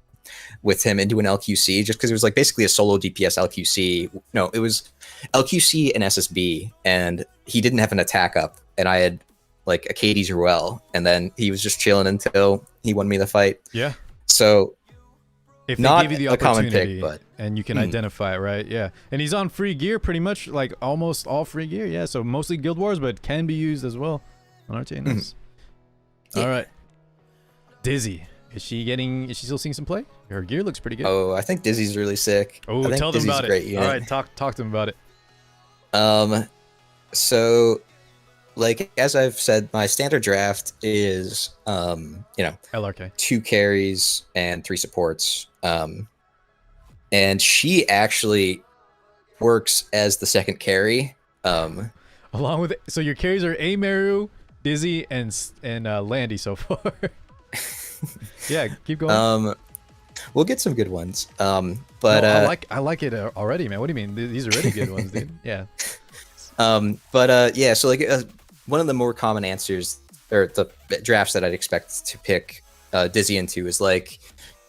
with him into an LQC, just because it was like basically a solo DPS LQC. No, it was LQC and SSB, and he didn't have an attack up, and I had like Achilles and Ruele, and then he was just chilling until he won me the fight. Yeah. So if they not give you the a common opportunity, pick, but and you can identify it, right? Yeah. And he's on free gear pretty much, like almost all free gear. Yeah. So mostly Guild Wars, but can be used as well on RTA. Yeah. All right. Dizzy. Is she still seeing some play? Her gear looks pretty good. Oh, I think Dizzy's really sick. Oh, tell them about it. All right, talk to them about it. So like as I've said, my standard draft is LRK. 2 carries and 3 supports. And she actually works as the second carry. Along with so your carries are Amaru, Dizzy, and Landy so far. Yeah, keep going. We'll get some good ones. But no, I like it already, man. What do you mean? These are really good ones, dude. Yeah. Yeah. So like one of the more common answers or the drafts that I'd expect to pick Dizzy into is like,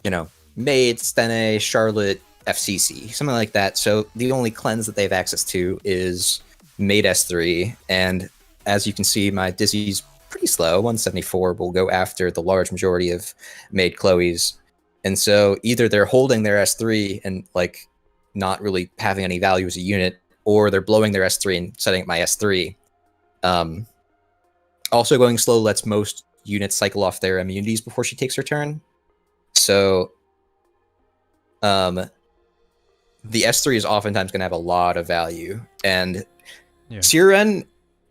Maid, Stene, Charlotte, FCC, something like that. So the only cleanse that they have access to is Maid S3, and as you can see, my Dizzy's pretty slow. 174 will go after the large majority of Maid Chloe's, and so either they're holding their S3 and like not really having any value as a unit, or they're blowing their S3 and setting up my S3. Also going slow lets most units cycle off their immunities before she takes her turn. So the S3 is oftentimes going to have a lot of value. And Siren,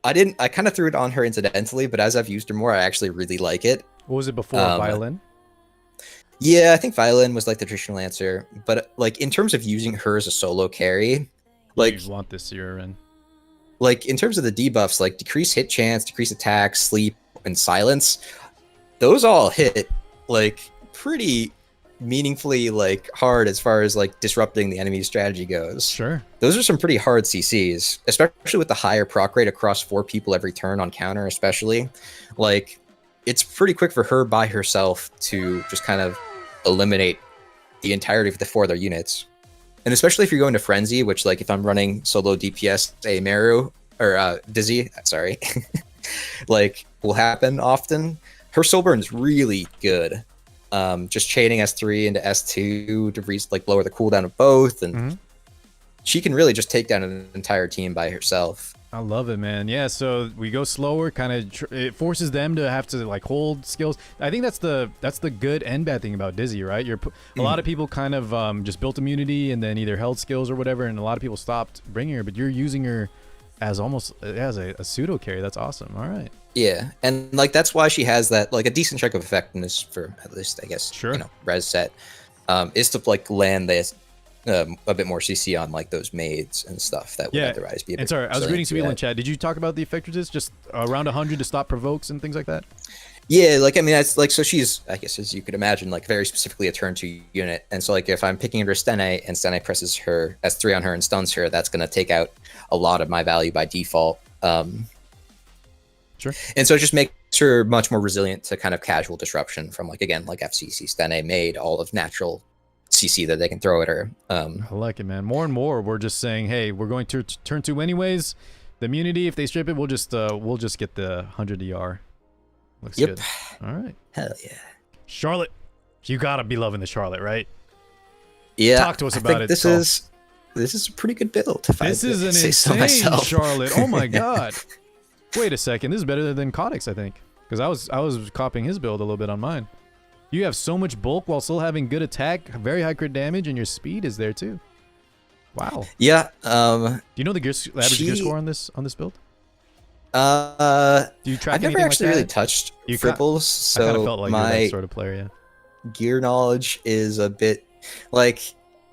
I kind of threw it on her incidentally, but as I've used her more, I actually really like it. What was it before Violin? Yeah, I think Violin was like the traditional answer. But like in terms of using her as a solo carry, like you want this Siren. Like in terms of the debuffs, like decrease hit chance, decrease attack, sleep, and silence, those all hit like pretty meaningfully like hard as far as like disrupting the enemy's strategy goes. Sure. Those are some pretty hard CCs, especially with the higher proc rate across 4 people every turn on counter, especially. Like it's pretty quick for her by herself to just kind of eliminate the entirety of the 4 other units. And especially if you're going to Frenzy, which like if I'm running solo DPS, Amaru or Dizzy, sorry, like will happen often. Her soul burn's really good. Just chaining S3 into S2 to like lower the cooldown of both, and she can really just take down an entire team by herself. I love it, man. Yeah, so we go slower, kind of it forces them to have to like hold skills. I think that's the good and bad thing about Dizzy, right? A lot of people kind of just built immunity and then either held skills or whatever, and a lot of people stopped bringing her, but you're using her as almost as a pseudo carry. That's awesome. All right. Yeah, and like that's why she has that like a decent chunk of effectiveness for at least I guess res set is to like land this a bit more CC on like those maids and stuff that would otherwise be a bit. And sorry, I was reading some people in chat. Did you talk about the effectiveness just around 100 to stop provokes and things like that? Yeah, like I mean that's like so she's I guess as you could imagine like very specifically a turn 2 unit, and so like if I'm picking under Stene and Stene presses her S3 on her and stuns her, that's gonna take out a lot of my value by default. Sure. And so it just makes her much more resilient to kind of casual disruption from like again like FCC, Stene, Maid, all of natural CC that they can throw at her. I like it, man. More and more we're just saying, hey, we're going to turn 2 anyways. The immunity, if they strip it, we'll just get the 100 DR. Looks good. All right. Hell yeah. Charlotte, you gotta be loving the Charlotte, right? Yeah. Talk to us about it. This is a pretty good build. This is an insane Charlotte. Oh my god. Wait a second. This is better than Call8x, I think, because I was copying his build a little bit on mine. You have so much bulk while still having good attack, very high crit damage, and your speed is there too. Wow. Yeah. Do you know the average gear score on this build? Do you track I've never actually really touched Fripples, so I kind of felt like my you're that sort of player, yeah. Gear knowledge is a bit like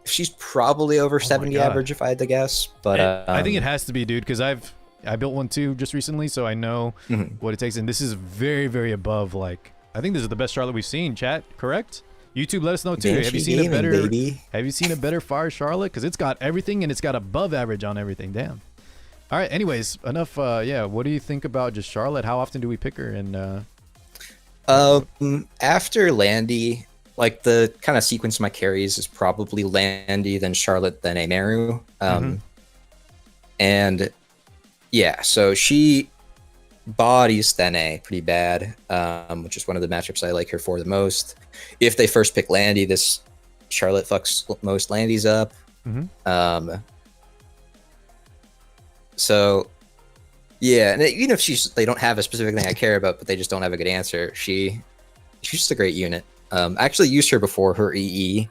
she's probably over 70 average if I had to guess, but I think it has to be, dude, because I built one too just recently, so I know what it takes, and this is very, very above. Like I think this is the best Charlotte we've seen. Chat, correct? YouTube, let us know too. Have you seen a better fire Charlotte? Because it's got everything and it's got above average on everything. Damn. All right. Anyways, enough. Yeah. What do you think about just Charlotte? How often do we pick her? And after Landy, like the kind of sequence of my carries is probably Landy, then Charlotte, then Amaru. And yeah, so she bodies Stene pretty bad, which is one of the matchups I like her for the most. If they first pick Landy, this Charlotte fucks most Landys up. So yeah, and even if they don't have a specific thing I care about, but they just don't have a good answer, she's just a great unit. I actually used her before her EE.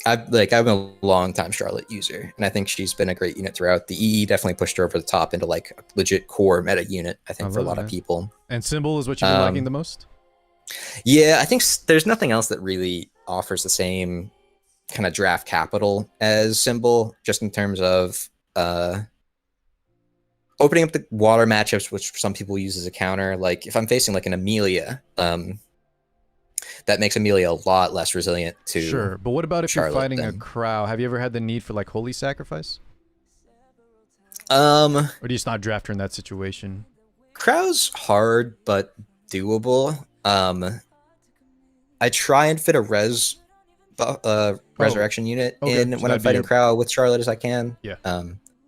I'm a long time Charlotte user, and I think she's been a great unit throughout. The EE definitely pushed her over the top into like a legit core meta unit, I think, for a lot of people. And Symbol is what you've been liking the most? Yeah, I think there's nothing else that really offers the same kind of draft capital as Symbol, just in terms of opening up the water matchups, which some people use as a counter. Like if I'm facing like an Amelia, that makes Amelia a lot less resilient to Sure, but what about if Charlotte, you're fighting then. a Krau? Have you ever had the need for like Holy Sacrifice? Or do you just not draft her in that situation? Krau's hard but doable. I try and fit a resurrection unit in so when I'm that'd be fighting Krau with Charlotte as I can. Yeah.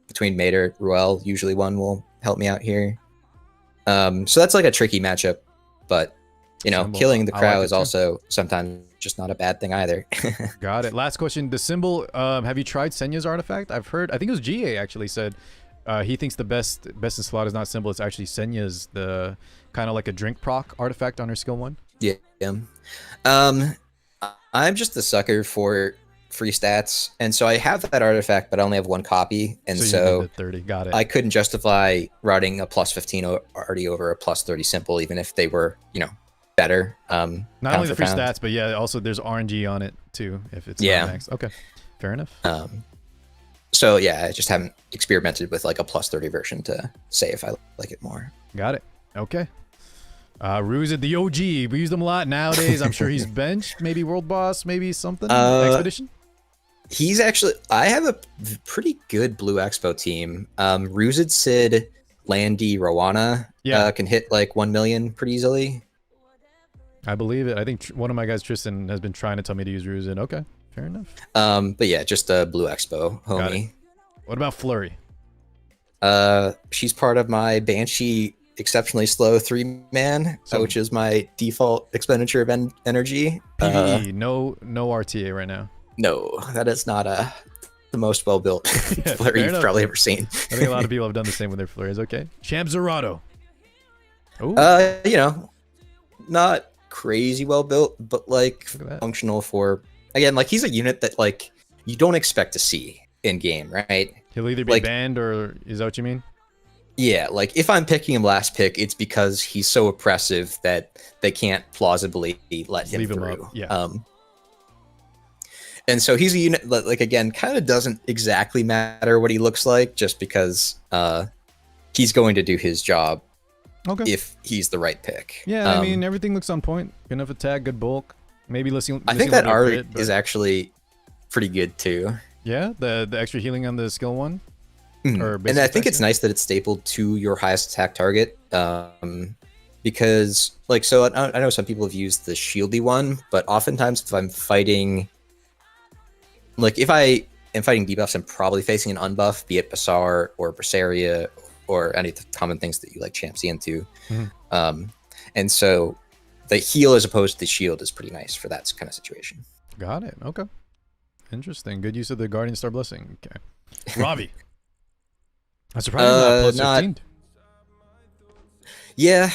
Between Mater, Ruele, usually one will help me out here. So that's like a tricky matchup, but you know, Symbol. killing the I Krau like is it too. also sometimes just not a bad thing either. Got it. Last question. The Symbol, have you tried Senya's artifact? I think it was GA actually said he thinks the best in slot is not Symbol, it's actually Senya's, the kind of like a drink proc artifact on her skill 1. Yeah. I'm just a sucker for free stats, and so I have that artifact, but I only have one copy, and you so need the 30. Got it. I couldn't justify routing a plus 15 already over a plus 30 simple, even if they were, you know, better. Not only the free stats, but yeah, also there's RNG on it too if it's not maxed. Okay, fair enough. So yeah, I just haven't experimented with like a plus 30 version to say if I like it more. Got it. Okay. Bruiser, the OG. We use them a lot nowadays. I'm sure he's benched. Maybe World Boss. Maybe something. Expedition. He's actually. I have a pretty good Blue Expo team. Ruzid, Sid, Landy, Rowana. Can hit like 1 million pretty easily. I believe it. I think one of my guys, Tristan, has been trying to tell me to use Ruzid. Okay, fair enough. But yeah, just a Blue Expo homie. What about Flurry? She's part of my Banshee exceptionally slow 3-man, which is my default expenditure of energy. PvE, no RTA right now. No, that is not the most well-built flurry you've probably ever seen. I think a lot of people have done the same with their flurries. Okay. Champ Zerato. You know, not crazy well-built, but like functional for, again, like he's a unit that like you don't expect to see in game, right? He'll either be like, banned or is that what you mean? Yeah, like if I'm picking him last pick, it's because he's so oppressive that they can't plausibly let him through. Him up. Yeah. And so he's a unit that, like, again, kind of doesn't exactly matter what he looks like, just because he's going to do his job if he's the right pick. Yeah, I mean, everything looks on point. Good enough attack, good bulk. Maybe listening. I think that art is actually pretty good too. Yeah, the extra healing on the skill 1. And I think it's nice that it's stapled to your highest attack target, because like, so I know some people have used the shieldy one, but oftentimes if I'm fighting, like if I am fighting debuffs, I'm probably facing an unbuff, be it Basar or Berseria or any of the common things that you like champ C into. And so the heal as opposed to the shield is pretty nice for that kind of situation. Got it. Okay. Interesting. Good use of the Guardian Star Blessing. Okay. Ravi. I'm surprised not plus 15. Yeah,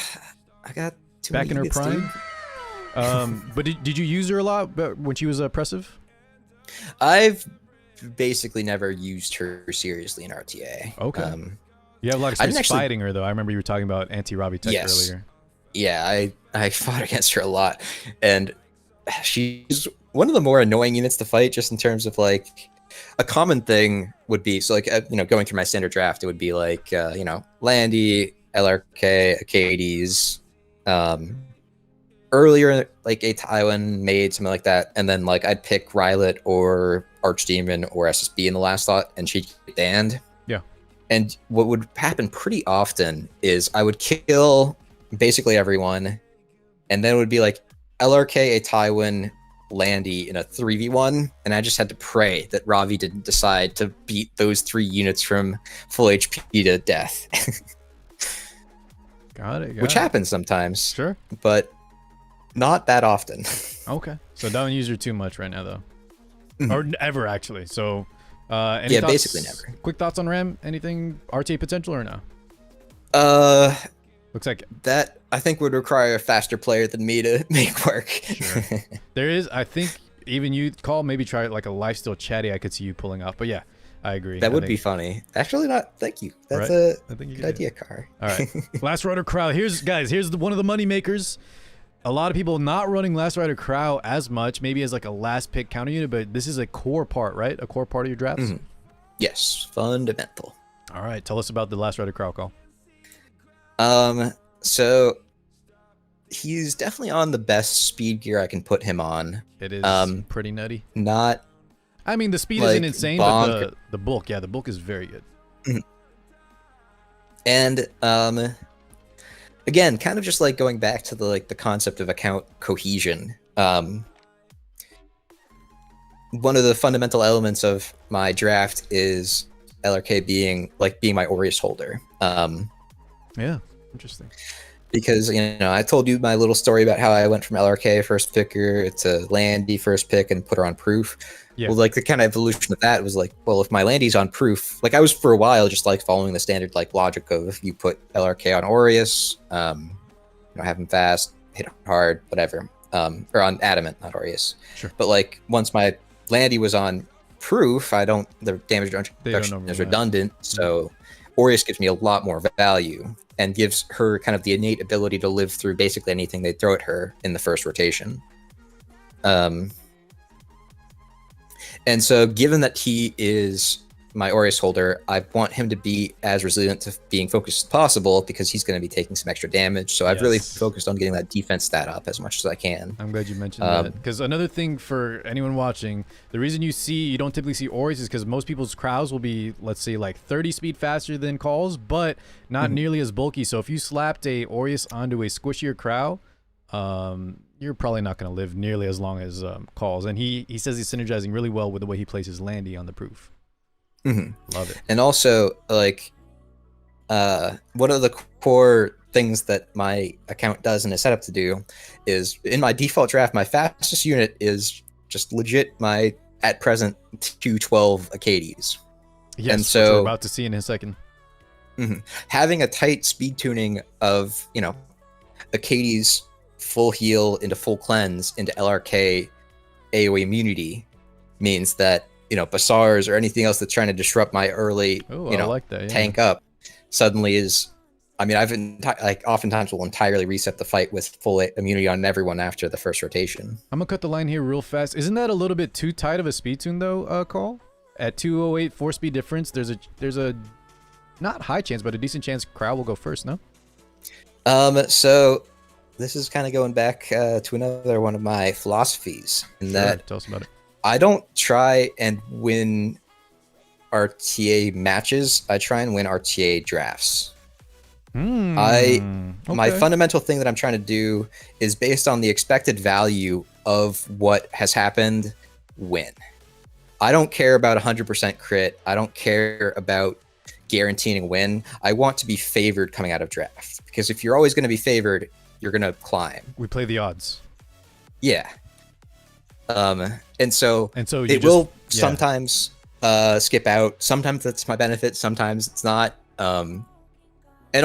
I got too back in her units, prime. But did you use her a lot when she was oppressive? I've basically never used her seriously in RTA. Okay. You have a lot of experience fighting her, though. I remember you were talking about anti-Ravi tech earlier. Yeah, I fought against her a lot, and she's one of the more annoying units to fight, just in terms of like, a common thing would be, so like, you know, going through my standard draft, it would be like, you know, Landy, LRK, Achilles, earlier, like A-Tywin, Maid, something like that. And then like, I'd pick Rylet or Archdemon or SSB in the last slot, and she'd get banned. Yeah. And what would happen pretty often is I would kill basically everyone, and then it would be like LRK, A-Tywin, Landy in a 3v1, and I just had to pray that Ravi didn't decide to beat those 3 units from full HP to death. Got it. Which happens sometimes. Sure. But not that often. Okay. So don't use her too much right now, though. Or ever, actually. So, any yeah, thoughts, basically never. Quick thoughts on Ram? Anything RTA potential or no? Looks like that I think would require a faster player than me to make work. Sure. There is, I think, even you, Call, maybe try like a lifesteal chatty I could see you pulling off. But yeah, I agree. That would be funny. Actually, not. Thank you. That's Right? a I think you good could. idea, Car. All right. Last Rider Krau. Here's one of the money makers. A lot of people not running Last Rider Krau as much, maybe as like a last pick counter unit, but this is a core part, right? A core part of your drafts? Mhm. Yes, fundamental. All right. Tell us about the Last Rider Krau, Call. So he's definitely on the best speed gear I can put him on. It is pretty nutty. Not. I mean, the speed like, isn't insane, but the bulk, yeah, the bulk is very good. And again, kind of just like going back to the concept of account cohesion. One of the fundamental elements of my draft is LRK being my Aureus holder. Yeah, interesting. Because, I told you my little story about how I went from LRK first picker to Landy first pick and put her on proof. Yeah. Well, the kind of evolution of that was well, if my Landy's on proof, I was for a while just following the standard logic of you put LRK on Aureus, have him fast, hit hard, whatever, or on Adamant, not Aureus. Sure. But once my Landy was on proof, the damage reduction is redundant, so Aureus gives me a lot more value and gives her kind of the innate ability to live through basically anything they throw at her in the first rotation. And so given that he is my Aureus holder, I want him to be as resilient to being focused as possible because he's going to be taking some extra damage. So I've really focused on getting that defense stat up as much as I can. I'm glad you mentioned that. Because another thing for anyone watching, the reason you don't typically see Aureus is because most people's Kraus will be, let's say, 30 speed faster than Calls, but not nearly as bulky. So if you slapped a Aureus onto a squishier Krau, you're probably not going to live nearly as long as Calls. And he says he's synergizing really well with the way he places Landy on the proof. Love it. And also, one of the core things that my account does and is set up to do is in my default draft, my fastest unit is just legit my at present 212 Achilles. Yes, and so which we're about to see in a second. Having a tight speed tuning of Achilles full heal into full cleanse into LRK AoE immunity means that Basars or anything else that's trying to disrupt my early I like that, yeah. tank up suddenly is. I've oftentimes will entirely reset the fight with full immunity on everyone after the first rotation. I'm gonna cut the line here real fast. Isn't that a little bit too tight of a speed tune though, Call? At 208 4 speed difference, there's a not high chance, but a decent chance Krau will go first, no? So this is kind of going back to another one of my philosophies in that tell us about it. I don't try and win RTA matches. I try and win RTA drafts. My fundamental thing that I'm trying to do is based on the expected value of what has happened win. I don't care about 100% crit. I don't care about guaranteeing a win. I want to be favored coming out of draft because if you're always going to be favored, you're going to climb. We play the odds. Yeah. And so it will sometimes skip out. Sometimes that's my benefit. Sometimes it's not. And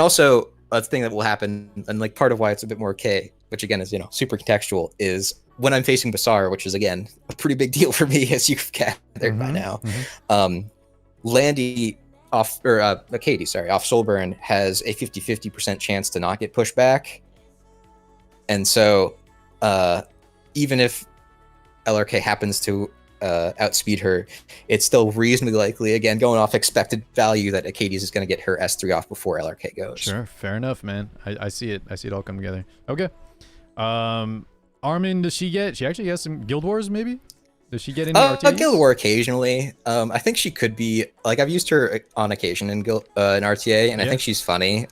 also a thing that will happen, and part of why it's a bit more K, which again is super contextual, is when I'm facing Basar, which is again a pretty big deal for me, as you've gathered by now. Landy off Katie, off Soulburn has a 50% chance to not get pushed back, and so even if LRK happens to outspeed her, it's still reasonably likely, again going off expected value, that Achilles is going to get her S3 off before LRK goes. Sure, fair enough, man. I see it. I see it all come together. Okay. Armin, does she get? She actually has some Guild Wars, maybe. Does she get any RTAs? Guild War occasionally. I think she could be I've used her on occasion in RTA, and I think she's funny.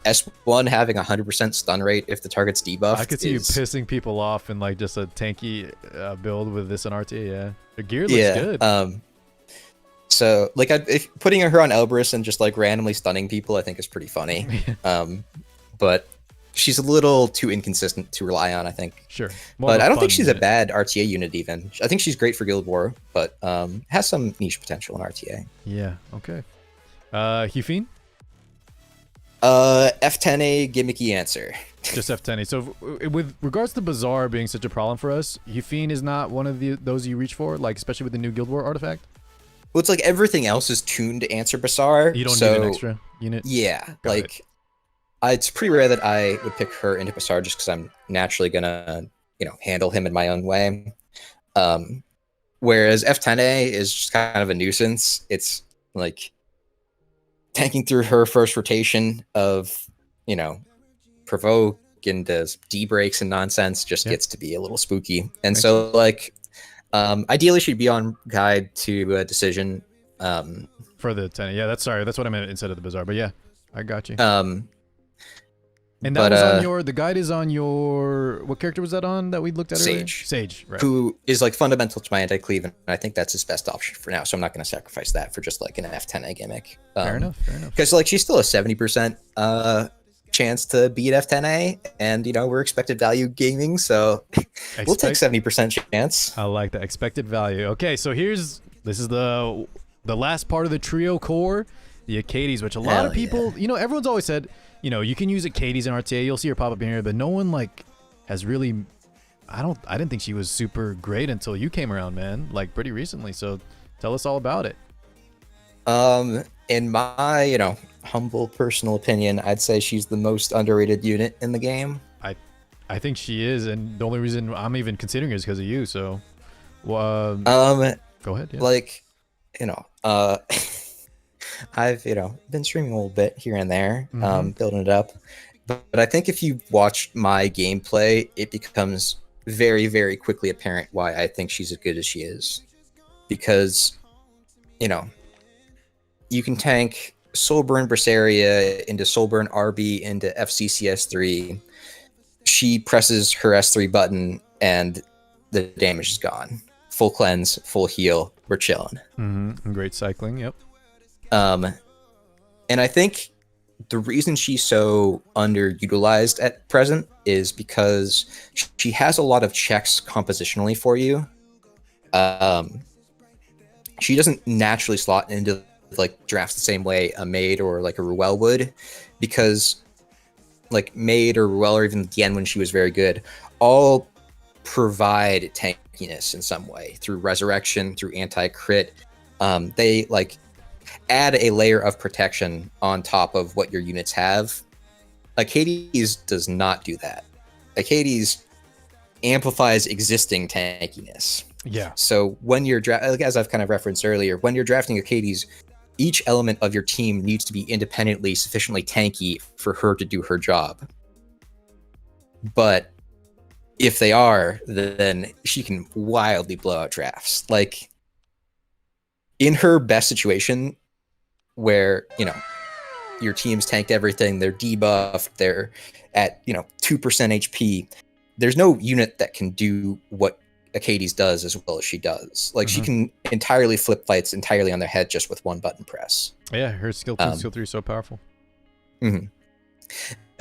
S1 having 100% stun rate if the target's debuffed. I could see you pissing people off in just a tanky build with this on RTA. Yeah, the gear looks good. So if putting her on Elbrus and just randomly stunning people, I think is pretty funny. But she's a little too inconsistent to rely on, I think. Sure. But I don't think she's a bad RTA unit even. I think she's great for Guild War, but has some niche potential in RTA. Yeah. Okay. Hufine? F10A gimmicky answer. Just F10A. So with regards to Bazaar being such a problem for us, Yufine is not one of those you reach for, like especially with the new Guild War artifact? Well, it's like everything else is tuned to answer Bazaar. You don't need an extra unit? Yeah, Got like it's pretty rare that I would pick her into Bazaar just because I'm naturally gonna, handle him in my own way. Whereas F10A is just kind of a nuisance. It's like tanking through her first rotation of, provoke into D-breaks and nonsense just gets to be a little spooky. And so, like, ideally she'd be on guide to a decision. For the 10. Yeah, that's what I meant instead of the Bazaar. But yeah, I got you. And that was on the guide is on your, what character was that on that we looked at earlier? Sage, right. Who is like fundamental to my anti-cleave, and I think that's his best option for now, so I'm not going to sacrifice that for just like an F10A gimmick. Fair enough. Because like she's still a 70% chance to beat F10A, and we're expected value gaming, so we'll take 70% chance. I like that, expected value. Okay, so this is the last part of the trio core, the Achilles, which a lot of people, everyone's always said, you can use Achilles in RTA, you'll see her pop up in here, but no one like has really, I didn't think she was super great until you came around, man, like pretty recently. So tell us all about it. In my, humble personal opinion, I'd say she's the most underrated unit in the game. I think she is, and the only reason I'm even considering it is because of you. So, go ahead. Yeah. Like, I've been streaming a little bit here and there, building it up, but I think if you watch my gameplay, it becomes very, very quickly apparent why I think she's as good as she is, because you can tank Soulburn Berseria into Soulburn RB into FCCS3. She presses her S3 button and the damage is gone. Full cleanse, full heal, we're chilling. Great cycling, yep. And I think the reason she's so underutilized at present is because she has a lot of checks compositionally for you. She doesn't naturally slot into like drafts the same way a Maid or like a Ruele would, because like Maid or Ruele, or even Dien when she was very good, all provide tankiness in some way through resurrection, through anti-crit. They like add a layer of protection on top of what your units have. Achilles does not do that. Achilles amplifies existing tankiness. Yeah. So when you're as I've kind of referenced earlier, when you're drafting Achilles, each element of your team needs to be independently sufficiently tanky for her to do her job. But if they are, then she can wildly blow out drafts. Like in her best situation, where your team's tanked everything, they're debuffed, they're at 2% HP, there's no unit that can do what Achilles does as well as she does. Like she can entirely flip fights entirely on their head just with one button press. Yeah, her skill 2 skill 3 is so powerful. And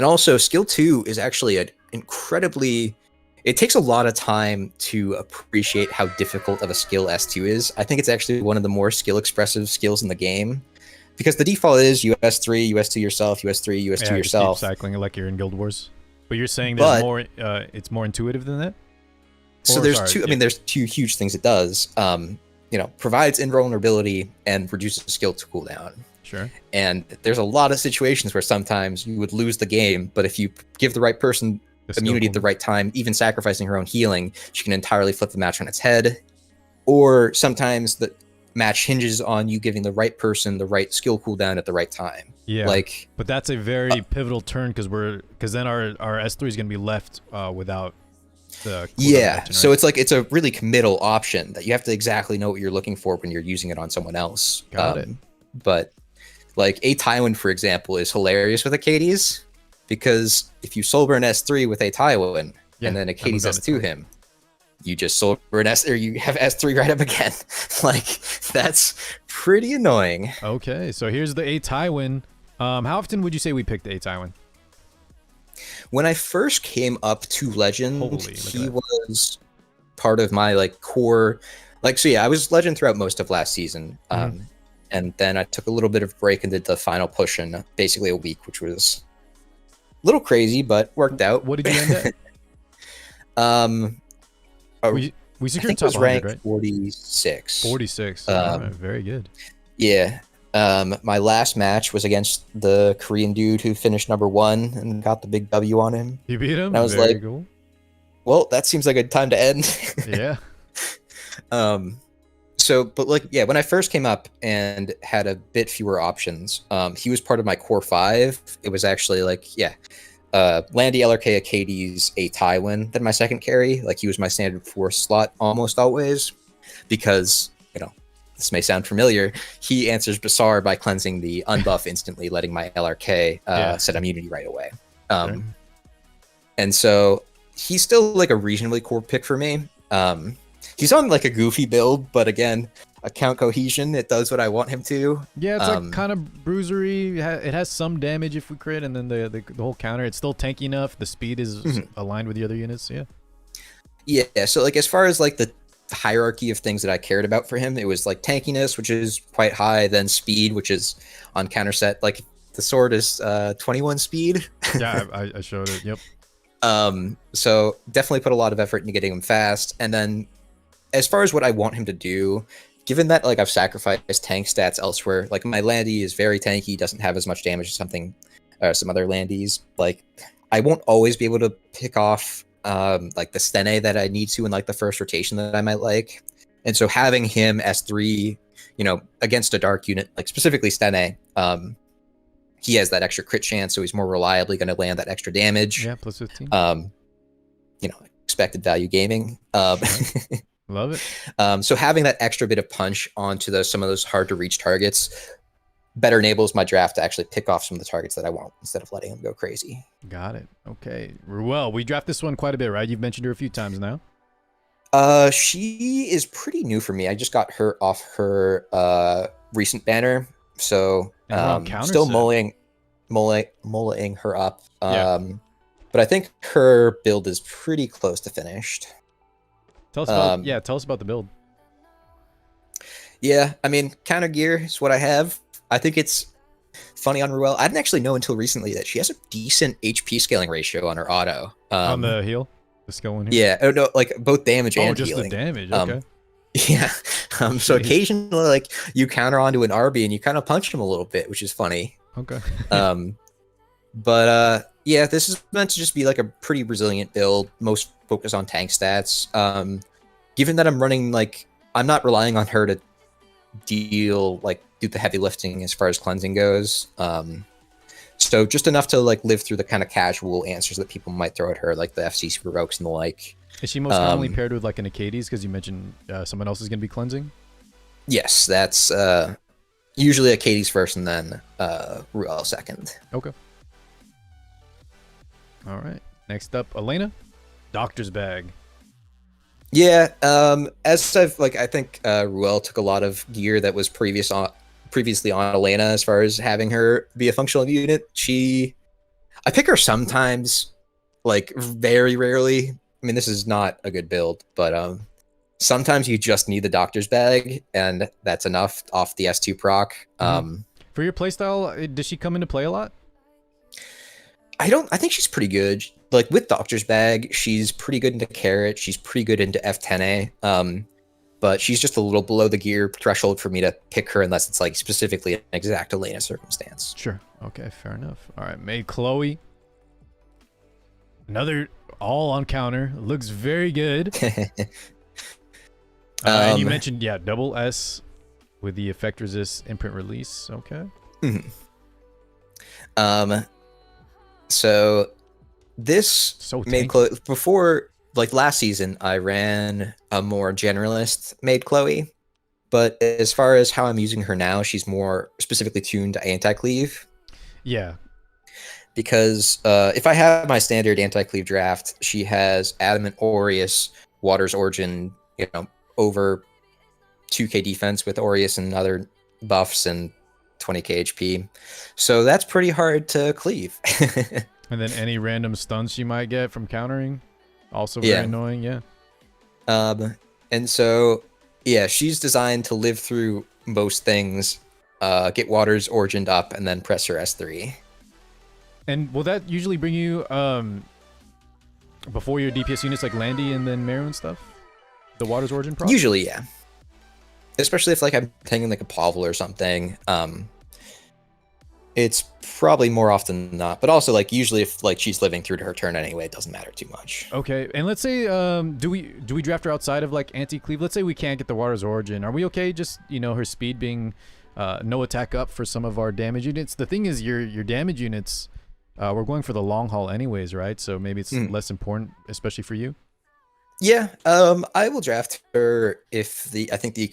also skill 2 is actually an incredibly, it takes a lot of time to appreciate how difficult of a skill S2 is. I think it's actually one of the more skill expressive skills in the game, because the default is US3, US2 yourself, US3, US2 yourself. Keep cycling like you're in Guild Wars. But you're saying there's more, it's more intuitive than that? So there's two huge things it does. Provides invulnerability and reduces skill to cooldown. Sure. And there's a lot of situations where sometimes you would lose the game, but if you give the right person immunity at the right time, even sacrificing her own healing, she can entirely flip the match on its head. Or sometimes the match hinges on you giving the right person the right skill cooldown at the right time. Yeah. But that's a very pivotal turn, because then our S3 is going to be left without the action, so right? it's a really committal option that you have to exactly know what you're looking for when you're using it on someone else. Got it. But like A-Tywin, for example, is hilarious with Achilles, because if you Soulburn S3 with A-Tywin and then Achilles S2 him, you just Soulburn S, or you have S3 right up again. Like that's pretty annoying. Okay, so here's the A-Tywin. How often would you say we picked the A-Tywin? When I first came up to Legend, he was part of my like core, like, so yeah, I was Legend throughout most of last season. And then I took a little bit of break and did the final push in basically a week, which was a little crazy, but worked out. What did you end at? We secured top 100, right? 46. 46. All right, very good. Yeah. My last match was against the Korean dude who finished #1 and got the big W on him. You beat him? And I was very like, cool. well, that seems like a time to end. Yeah. So, but like, yeah, when I first came up and had a bit fewer options, he was part of my core 5. It was actually like, yeah, Landy, LRK, Achilles, A-Tywin, then my second carry. Like, he was my standard 4 slot almost always, because, you know, this may sound familiar. He answers Bazaar by cleansing the unbuff instantly, letting my LRK set immunity right away. And so he's still like a reasonably core pick for me. He's on like a goofy build, but again, account cohesion, it does what I want him to. Yeah, it's like kind of bruisery. It has some damage if we crit, and then the whole counter. It's still tanky enough. The speed is aligned with the other units. Yeah. Yeah. So like as far as like the hierarchy of things that I cared about for him, it was like tankiness, which is quite high, then speed, which is on counter set. Like the sword is 21 speed. Yeah, I showed it. Yep. So definitely put a lot of effort into getting him fast, and then as far as what I want him to do, given that like I've sacrificed tank stats elsewhere, like my Landy is very tanky, doesn't have as much damage as some other Landys. Like I won't always be able to pick off like the Stene that I need to in like the first rotation that I might like. And so having him S3, you know, against a dark unit, like specifically Stene, he has that extra crit chance, so he's more reliably going to land that extra damage. Yeah, plus 15. You know, expected value gaming. Love it. So having that extra bit of punch onto some of those hard to reach targets better enables my draft to actually pick off some of the targets that I want instead of letting them go crazy. Got it. Okay. Ruele, we draft this one quite a bit, right? You've mentioned her a few times now. She is pretty new for me. I just got her off her recent banner, so still mulling her up. But I think her build is pretty close to finished. Tell us tell us about the build. Yeah, I mean, counter gear is what I have. I think it's funny on Ruele. I didn't actually know until recently that she has a decent HP scaling ratio on her auto. On the heal? The skill one here? Yeah, oh no, like both damage and just healing. The damage, okay. Yeah, so occasionally like you counter onto an RB and you kind of punch him a little bit, which is funny. Okay. But yeah, this is meant to just be like a pretty resilient build, most focus on tank stats. Given that I'm running, like, I'm not relying on her to do the heavy lifting as far as cleansing goes. So just enough to like live through the kind of casual answers that people might throw at her, like the FC super rokes and the like. Is she most commonly paired with like an Achilles, because you mentioned someone else is going to be cleansing? Yes, that's usually Achilles first and then Ruele second. Okay. All right. Next up, Elena, Doctor's Bag. Yeah, as I've I think Ruele took a lot of gear that was previously on Elena as far as having her be a functional unit. I pick her sometimes, like very rarely. I mean, this is not a good build, but sometimes you just need the Doctor's Bag, and that's enough off the S2 proc. For your playstyle, does she come into play a lot? I think she's pretty good. Like with Doctor's Bag, she's pretty good into Carrot. She's pretty good into F10A. But she's just a little below the gear threshold for me to pick her unless it's like specifically an exact Elena circumstance. Sure. Okay, fair enough. All right, Maid Chloe. Another all on counter. Looks very good. And you mentioned, double S with the effect resist imprint release. Okay. So this Maid Chloe, before, like last season, I ran a more generalist Maid Chloe, but as far as how I'm using her now, she's more specifically tuned to Anti-cleave. Yeah. Because if I have my standard Anti-cleave draft, she has Adamant Aureus, Water's Origin, you know, over 2k defense with Aureus and other buffs and 20k HP. So that's pretty hard to cleave. And then any random stuns she might get from countering, also very annoying. Yeah. And so, yeah, she's designed to live through most things get Water's Origined up, and then press her S3. And will that usually bring you before your DPS units like Landy and then Meru and stuff? The Water's Origin proc? Usually, yeah. Especially if like I'm taking like a Pavel or something. It's probably more often than not, but also like usually if like she's living through to her turn anyway, it doesn't matter too much. Okay, and let's say do we draft her outside of like Anti-cleave? Let's say we can't get the Water's Origin. Are we okay just, you know, her speed being no attack up for some of our damage units? The thing is your damage units, we're going for the long haul anyways, right? So maybe it's less important, especially for you. Yeah, I will draft her if I think the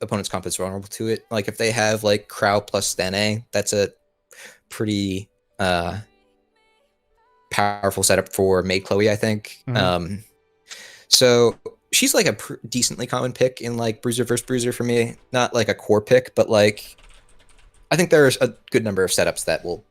opponent's comp is vulnerable to it. Like if they have like Krau plus Stene, that's a pretty powerful setup for Maid Chloe, I think. So she's like a decently common pick in like Bruiser versus Bruiser for me. Not like a core pick, but like I think there's a good number of setups that will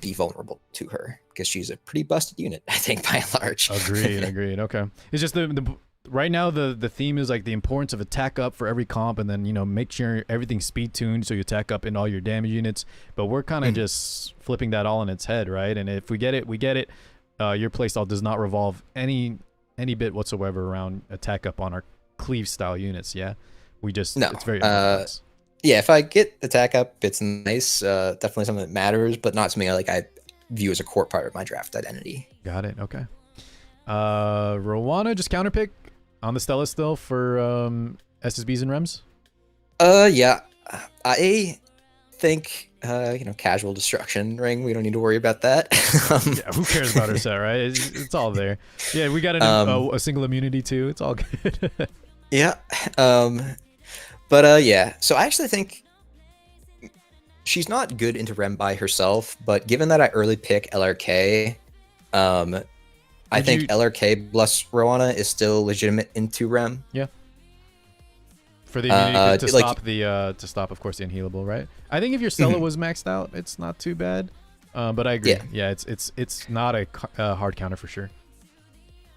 be vulnerable to her because she's a pretty busted unit, I think, by and large. Agreed. Okay, it's just the right now the theme is like the importance of attack up for every comp, and then, you know, make sure everything's speed tuned so you attack up in all your damage units. But we're kind of just flipping that all on its head, right? And if we get it, we get it. Your playstyle does not revolve any bit whatsoever around attack up on our cleave style units. Yeah, we just no. It's very yeah, if I get attack up, it's nice. Definitely something that matters, but not something I view as a core part of my draft identity. Got it. Okay. Rowana just counterpick on the Stella still for SSBs and Rems. Yeah, I think you know, casual destruction ring. We don't need to worry about that. Yeah, who cares about her set, right? It's all there. Yeah, we got a single immunity too. It's all good. Yeah. But yeah, so I actually think she's not good into Rem by herself, but given that I early pick LRK, I think LRK plus Rowana is still legitimate into Rem. Yeah. For the immunity to stop, of course, the unhealable, right? I think if your Stella was maxed out, it's not too bad. But I agree. Yeah, it's not a hard counter for sure.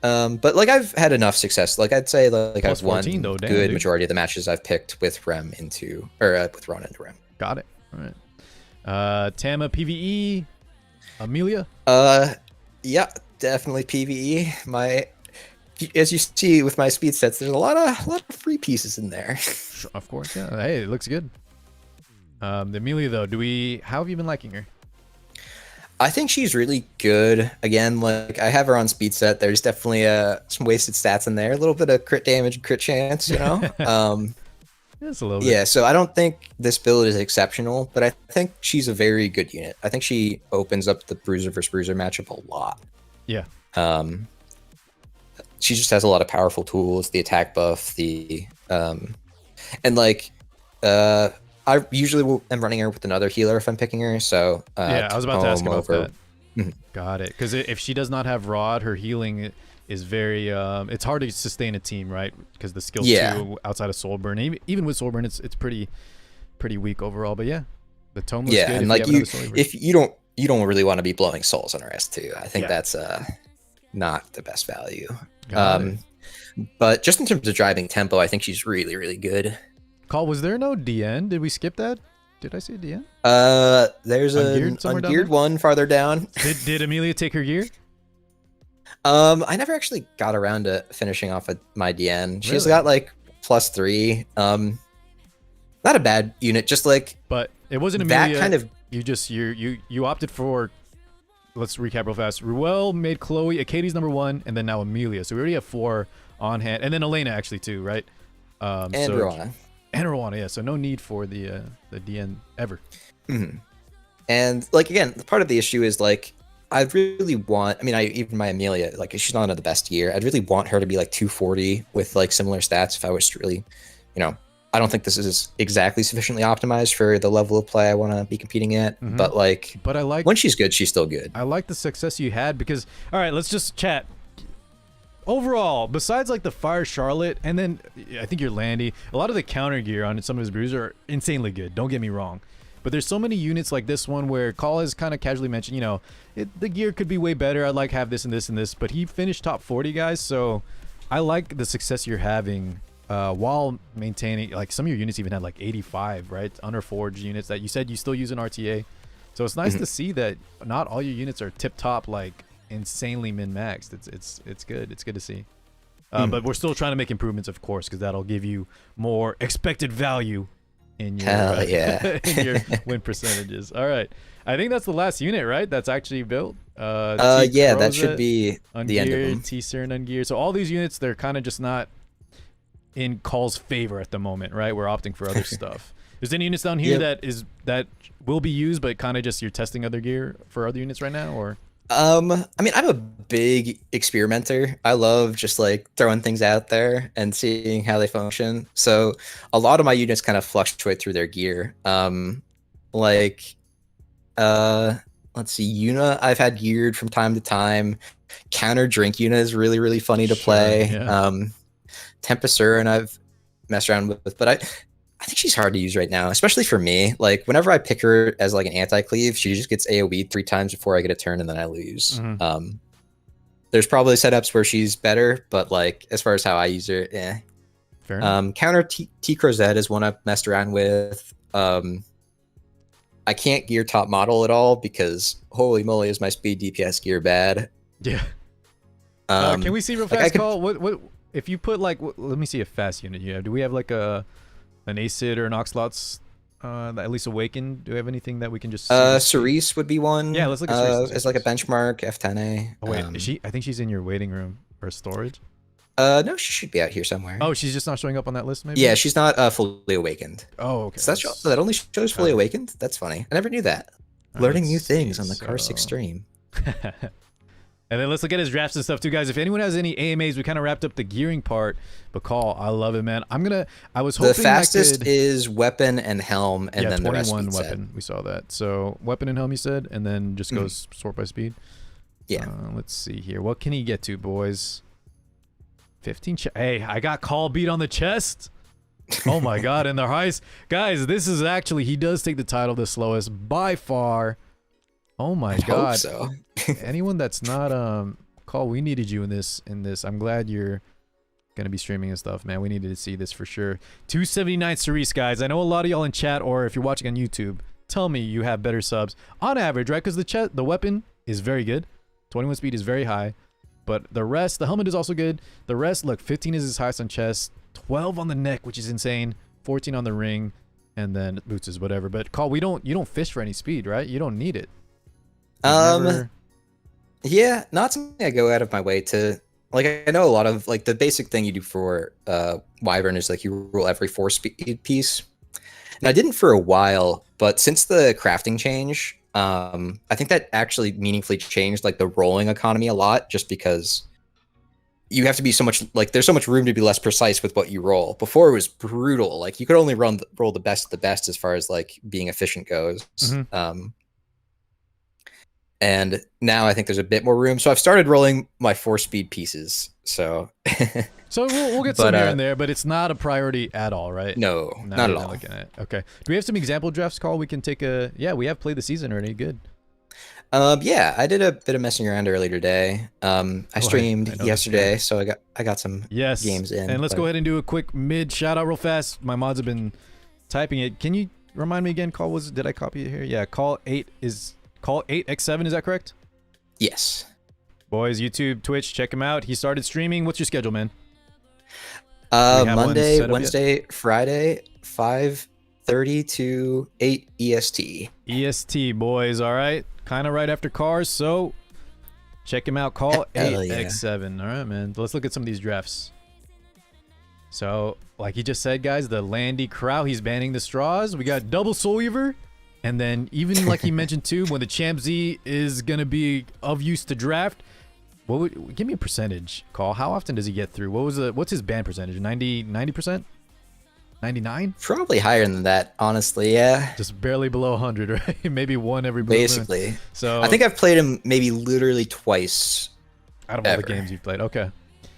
But like I've had enough success. Like I'd say like Plus I've won 14 though, damn, good dude. majority of the matches I've picked with Rem into with Ronan into Rem. Got it. All right. Tama PVE, Amelia. Yeah, definitely PVE. As you see with my speed sets, there's a lot of free pieces in there. Of course, yeah. Hey, it looks good. The Amelia though, how have you been liking her? I think she's really good. Again, like I have her on speed set. There's definitely some wasted stats in there. A little bit of crit damage and crit chance, you know? Just a little bit. Yeah, so I don't think this build is exceptional, but I think she's a very good unit. I think she opens up the Bruiser versus Bruiser matchup a lot. Yeah. She just has a lot of powerful tools, the attack buff, and like I usually am running her with another healer if I'm picking her. So yeah, I was about to ask about that. Got it. Because if she does not have Rod, her healing is very. It's hard to sustain a team, right? Because the skill 2 outside of Soulburn, even with Soulburn, it's pretty weak overall. But yeah, the tome looks good. And like if you don't really want to be blowing souls on her S2. I think that's not the best value. But just in terms of driving tempo, I think she's really good. Call, was there no DN? Did we skip that? Did I say DN? There's an ungeared one farther down. Did Amelia take her gear? I never actually got around to finishing off my DN. She's got like +3. Not a bad unit, just like. But it wasn't Amelia. That kind of. You opted for. Let's recap real fast. Ruele made Chloe, Achilles #1, and then now Amelia. So we already have 4 on hand, and then Elena actually too, right? And Rowana. And Rowana, yeah. So no need for the DN ever. And like again, part of the issue is like I really want. I mean, even my Amelia, like she's not in the best year. I'd really want her to be like 240 with like similar stats if I was to really, you know. I don't think this is exactly sufficiently optimized for the level of play I want to be competing at. But I like when she's good, she's still good. I like the success you had because, all right, let's just chat. Overall, besides like the Fire Charlotte, and then I think your Landy, a lot of the counter gear on some of his Bruiser are insanely good. Don't get me wrong. But there's so many units like this one where Call has kind of casually mentioned, you know, the gear could be way better. I'd like have this and this and this. But he finished top 40, guys. So I like the success you're having while maintaining, like, some of your units even had like 85, right? Under forge units that you said you still use in RTA. So it's nice to see that not all your units are tip top, like insanely min maxed. It's good. It's good to see. But we're still trying to make improvements, of course, because that'll give you more expected value in your in your win percentages. All right, I think that's the last unit, right? That's actually built. Yeah, that should be the end of them. T-Cern ungeared. So all these units, they're kind of just not in Call's favor at the moment, right? We're opting for other stuff. Is there any units down here that will be used, but kind of just you're testing other gear for other units right now, or? I mean, I'm a big experimenter. I love just like throwing things out there and seeing how they function. So a lot of my units kind of fluctuate through their gear. Let's see, Yuna I've had geared from time to time. Counter Drink Yuna is really, really funny to play. Yeah. Tempesur and I've messed around with, but I think she's hard to use right now, especially for me. Like whenever I pick her as like an anti-cleave, she just gets AoE'd 3 times before I get a turn and then I lose. There's probably setups where she's better, but like as far as how I use her, yeah. Fair enough. Counter T-Crozet is one I've messed around with. I can't gear top model at all because holy moly is my speed DPS gear bad. Yeah. Can we see real fast, Call? What if you put like? Let me see a fast unit you have. Do we have like an Acid or an Oxlot's at least awakened? Do we have anything that we can just see? Cerise would be one. Yeah, let's look at Cerise. It's like a benchmark F10A. Oh wait, is she? I think she's in your waiting room or storage. No, she should be out here somewhere. Oh, she's just not showing up on that list, maybe? Yeah, she's not fully awakened. Oh, okay. So that only shows fully awakened? That's funny. I never knew that. Learning new things on the Car6 stream. And then let's look at his drafts and stuff too, guys. If anyone has any AMAs, we kind of wrapped up the gearing part. But Call, I love it, man. I was hoping the fastest is weapon and helm, and then the rest 21 weapon. Set. We saw that. So weapon and helm, you said, and then just goes sort by speed. Yeah. Let's see here. What can he get to, boys? 15. Hey, I got Call beat on the chest. Oh my God! And the highest, guys. This is actually he does take the title the slowest by far. Oh my God! Hope so. Anyone that's not Call, we needed you in this. I'm glad you're gonna be streaming and stuff, man. We needed to see this for sure. 279 Cerise, guys. I know a lot of y'all in chat, or if you're watching on YouTube, tell me you have better subs on average, right? Because the weapon is very good. 21 speed is very high, but the rest, the helmet is also good. The rest, look, 15 is his highest on chest, 12 on the neck, which is insane, 14 on the ring, and then boots is whatever. But Call, you don't fish for any speed, right? You don't need it. Yeah, not something I go out of my way to. Like, I know a lot of like the basic thing you do for Wyvern is like you roll every 4 speed piece, and I didn't for a while, but since the crafting change, I think that actually meaningfully changed like the rolling economy a lot, just because you have to be so much like there's so much room to be less precise with what you roll. Before it was brutal, like you could only roll the best of the best as far as like being efficient goes. And now I think there's a bit more room. So I've started rolling my 4 speed pieces. So so we'll get some here and there, but it's not a priority at all, right? No, not at all. Looking at it. Okay. Do we have some example drafts, Call? We can take a we have played the season already. Good. Yeah, I did a bit of messing around earlier today. I streamed yesterday, so I got some games in. And let's go ahead and do a quick mid shout out real fast. My mods have been typing it. Can you remind me again, Call? Did I copy it here? Yeah, Call8x7, is that correct? Yes. Boys, YouTube, Twitch, check him out. He started streaming. What's your schedule, man? Monday, Wednesday, Friday, 5:30 to 8 EST. EST, boys, all right? Kind of right after cars, so check him out. Call8x7. All right, man. Let's look at some of these drafts. So, like he just said, guys, the Landy Krau, he's banning the straws. We got double Soul Weaver. And then even like he mentioned too, when the Champ Z is going to be of use to draft, give me a percentage, Call. How often does he get through? What's his ban percentage? 90%? 99? Probably higher than that, honestly, yeah. Just barely below 100, right? Maybe one every blue basically. Moon. So I think I've played him maybe literally twice. Out of all the games you've played. Okay.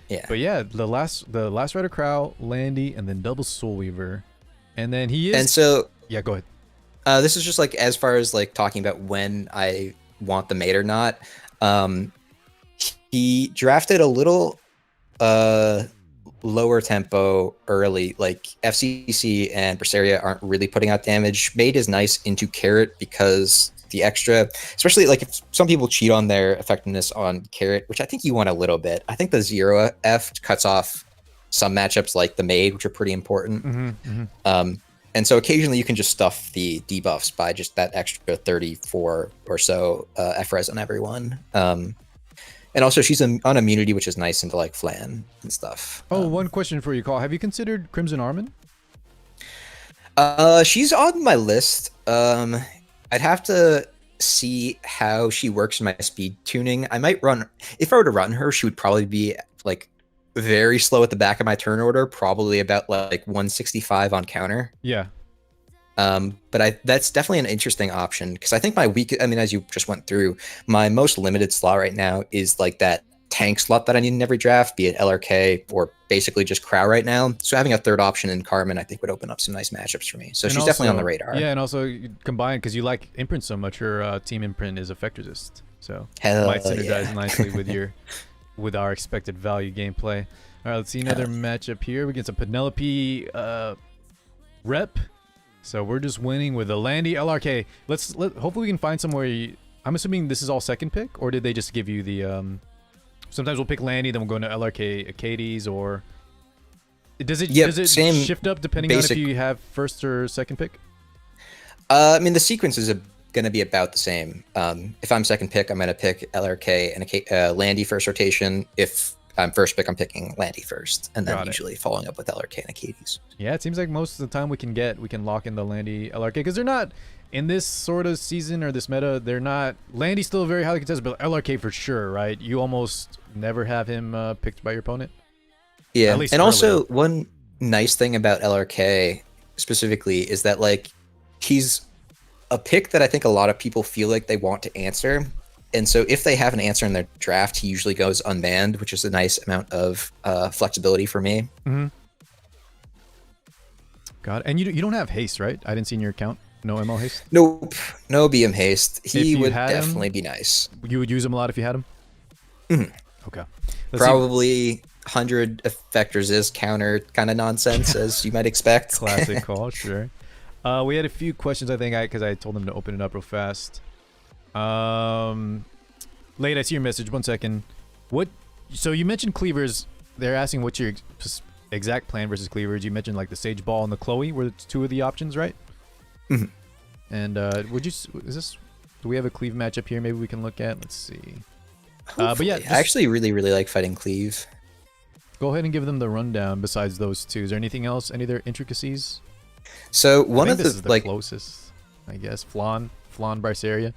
Yeah. But yeah, the last Rider Krau, Landy, and then double Soul Weaver. And then he is... And so... Yeah, go ahead. This is just like as far as like talking about when I want the mate or not. He drafted a little lower tempo early. Like FCC and Berseria aren't really putting out damage. Made is nice into Carrot because the extra, especially like if some people cheat on their effectiveness on Carrot, which I think you want a little bit. I think the 0F cuts off some matchups like the Maid, which are pretty important. And so occasionally you can just stuff the debuffs by just that extra 34 or so F-res on everyone. And also she's on immunity, which is nice into like Flan and stuff. Oh, one question for you, Call. Have you considered Crimson Armin? She's on my list. I'd have to see how she works in my speed tuning. I might run, if I were to run her, she would probably be like very slow at the back of my turn order, probably about like 165 on counter. Yeah. But that's definitely an interesting option because I think my weak, I mean, as you just went through, my most limited slot right now is like that tank slot that I need in every draft, be it LRK or basically just Krau right now. So having a third option in Carmen, I think would open up some nice matchups for me. So she's definitely on the radar. Yeah, and also combined because you like imprint so much, her team imprint is effect resist, so Hell might synergize yeah. nicely with your with our expected value gameplay. All right, let's see another matchup here. We get some Penelope rep. So we're just winning with a Landy LRK. Hopefully we can find somewhere. I'm assuming this is all second pick, or did they just give you the sometimes we'll pick Landy, then we'll go into LRK Achilles, or does it shift up depending on if you have first or second pick? I mean, the sequence is going to be about the same. If I'm second pick, I'm going to pick LRK and Landy first rotation. If I'm first pick, I'm picking Landy first, and then usually following up with LRK and Achilles. Yeah, it seems like most of the time we can lock in the Landy LRK because they're not in this sort of season or this meta. They're not. Landy's still very highly contested, but LRK for sure, right? You almost never have him picked by your opponent. Yeah, and early. Also one nice thing about LRK specifically is that like he's a pick that I think a lot of people feel like they want to answer. And so if they have an answer in their draft, he usually goes unbanned, which is a nice amount of flexibility for me. God, and you don't have haste, right? I didn't see in your account. No ML haste? Nope. No BM haste. He would definitely be nice. You would use him a lot if you had him? Okay. Probably 100 effect resist counter kind of nonsense, as you might expect. Classic Call, sure. We had a few questions, I think, because I told them to open it up real fast. Late, I see your message. 1 second. So you mentioned cleavers. They're asking what's your exact plan versus cleavers. You mentioned like the Sage Ball and the Chloe were two of the options, right? And do we have a cleave matchup here? Maybe we can look at. Let's see. But yeah, I actually really like fighting cleave. Go ahead and give them the rundown. Besides those two, is there anything else? Any other intricacies? So one of this is the closest, I guess. Flan Barceria.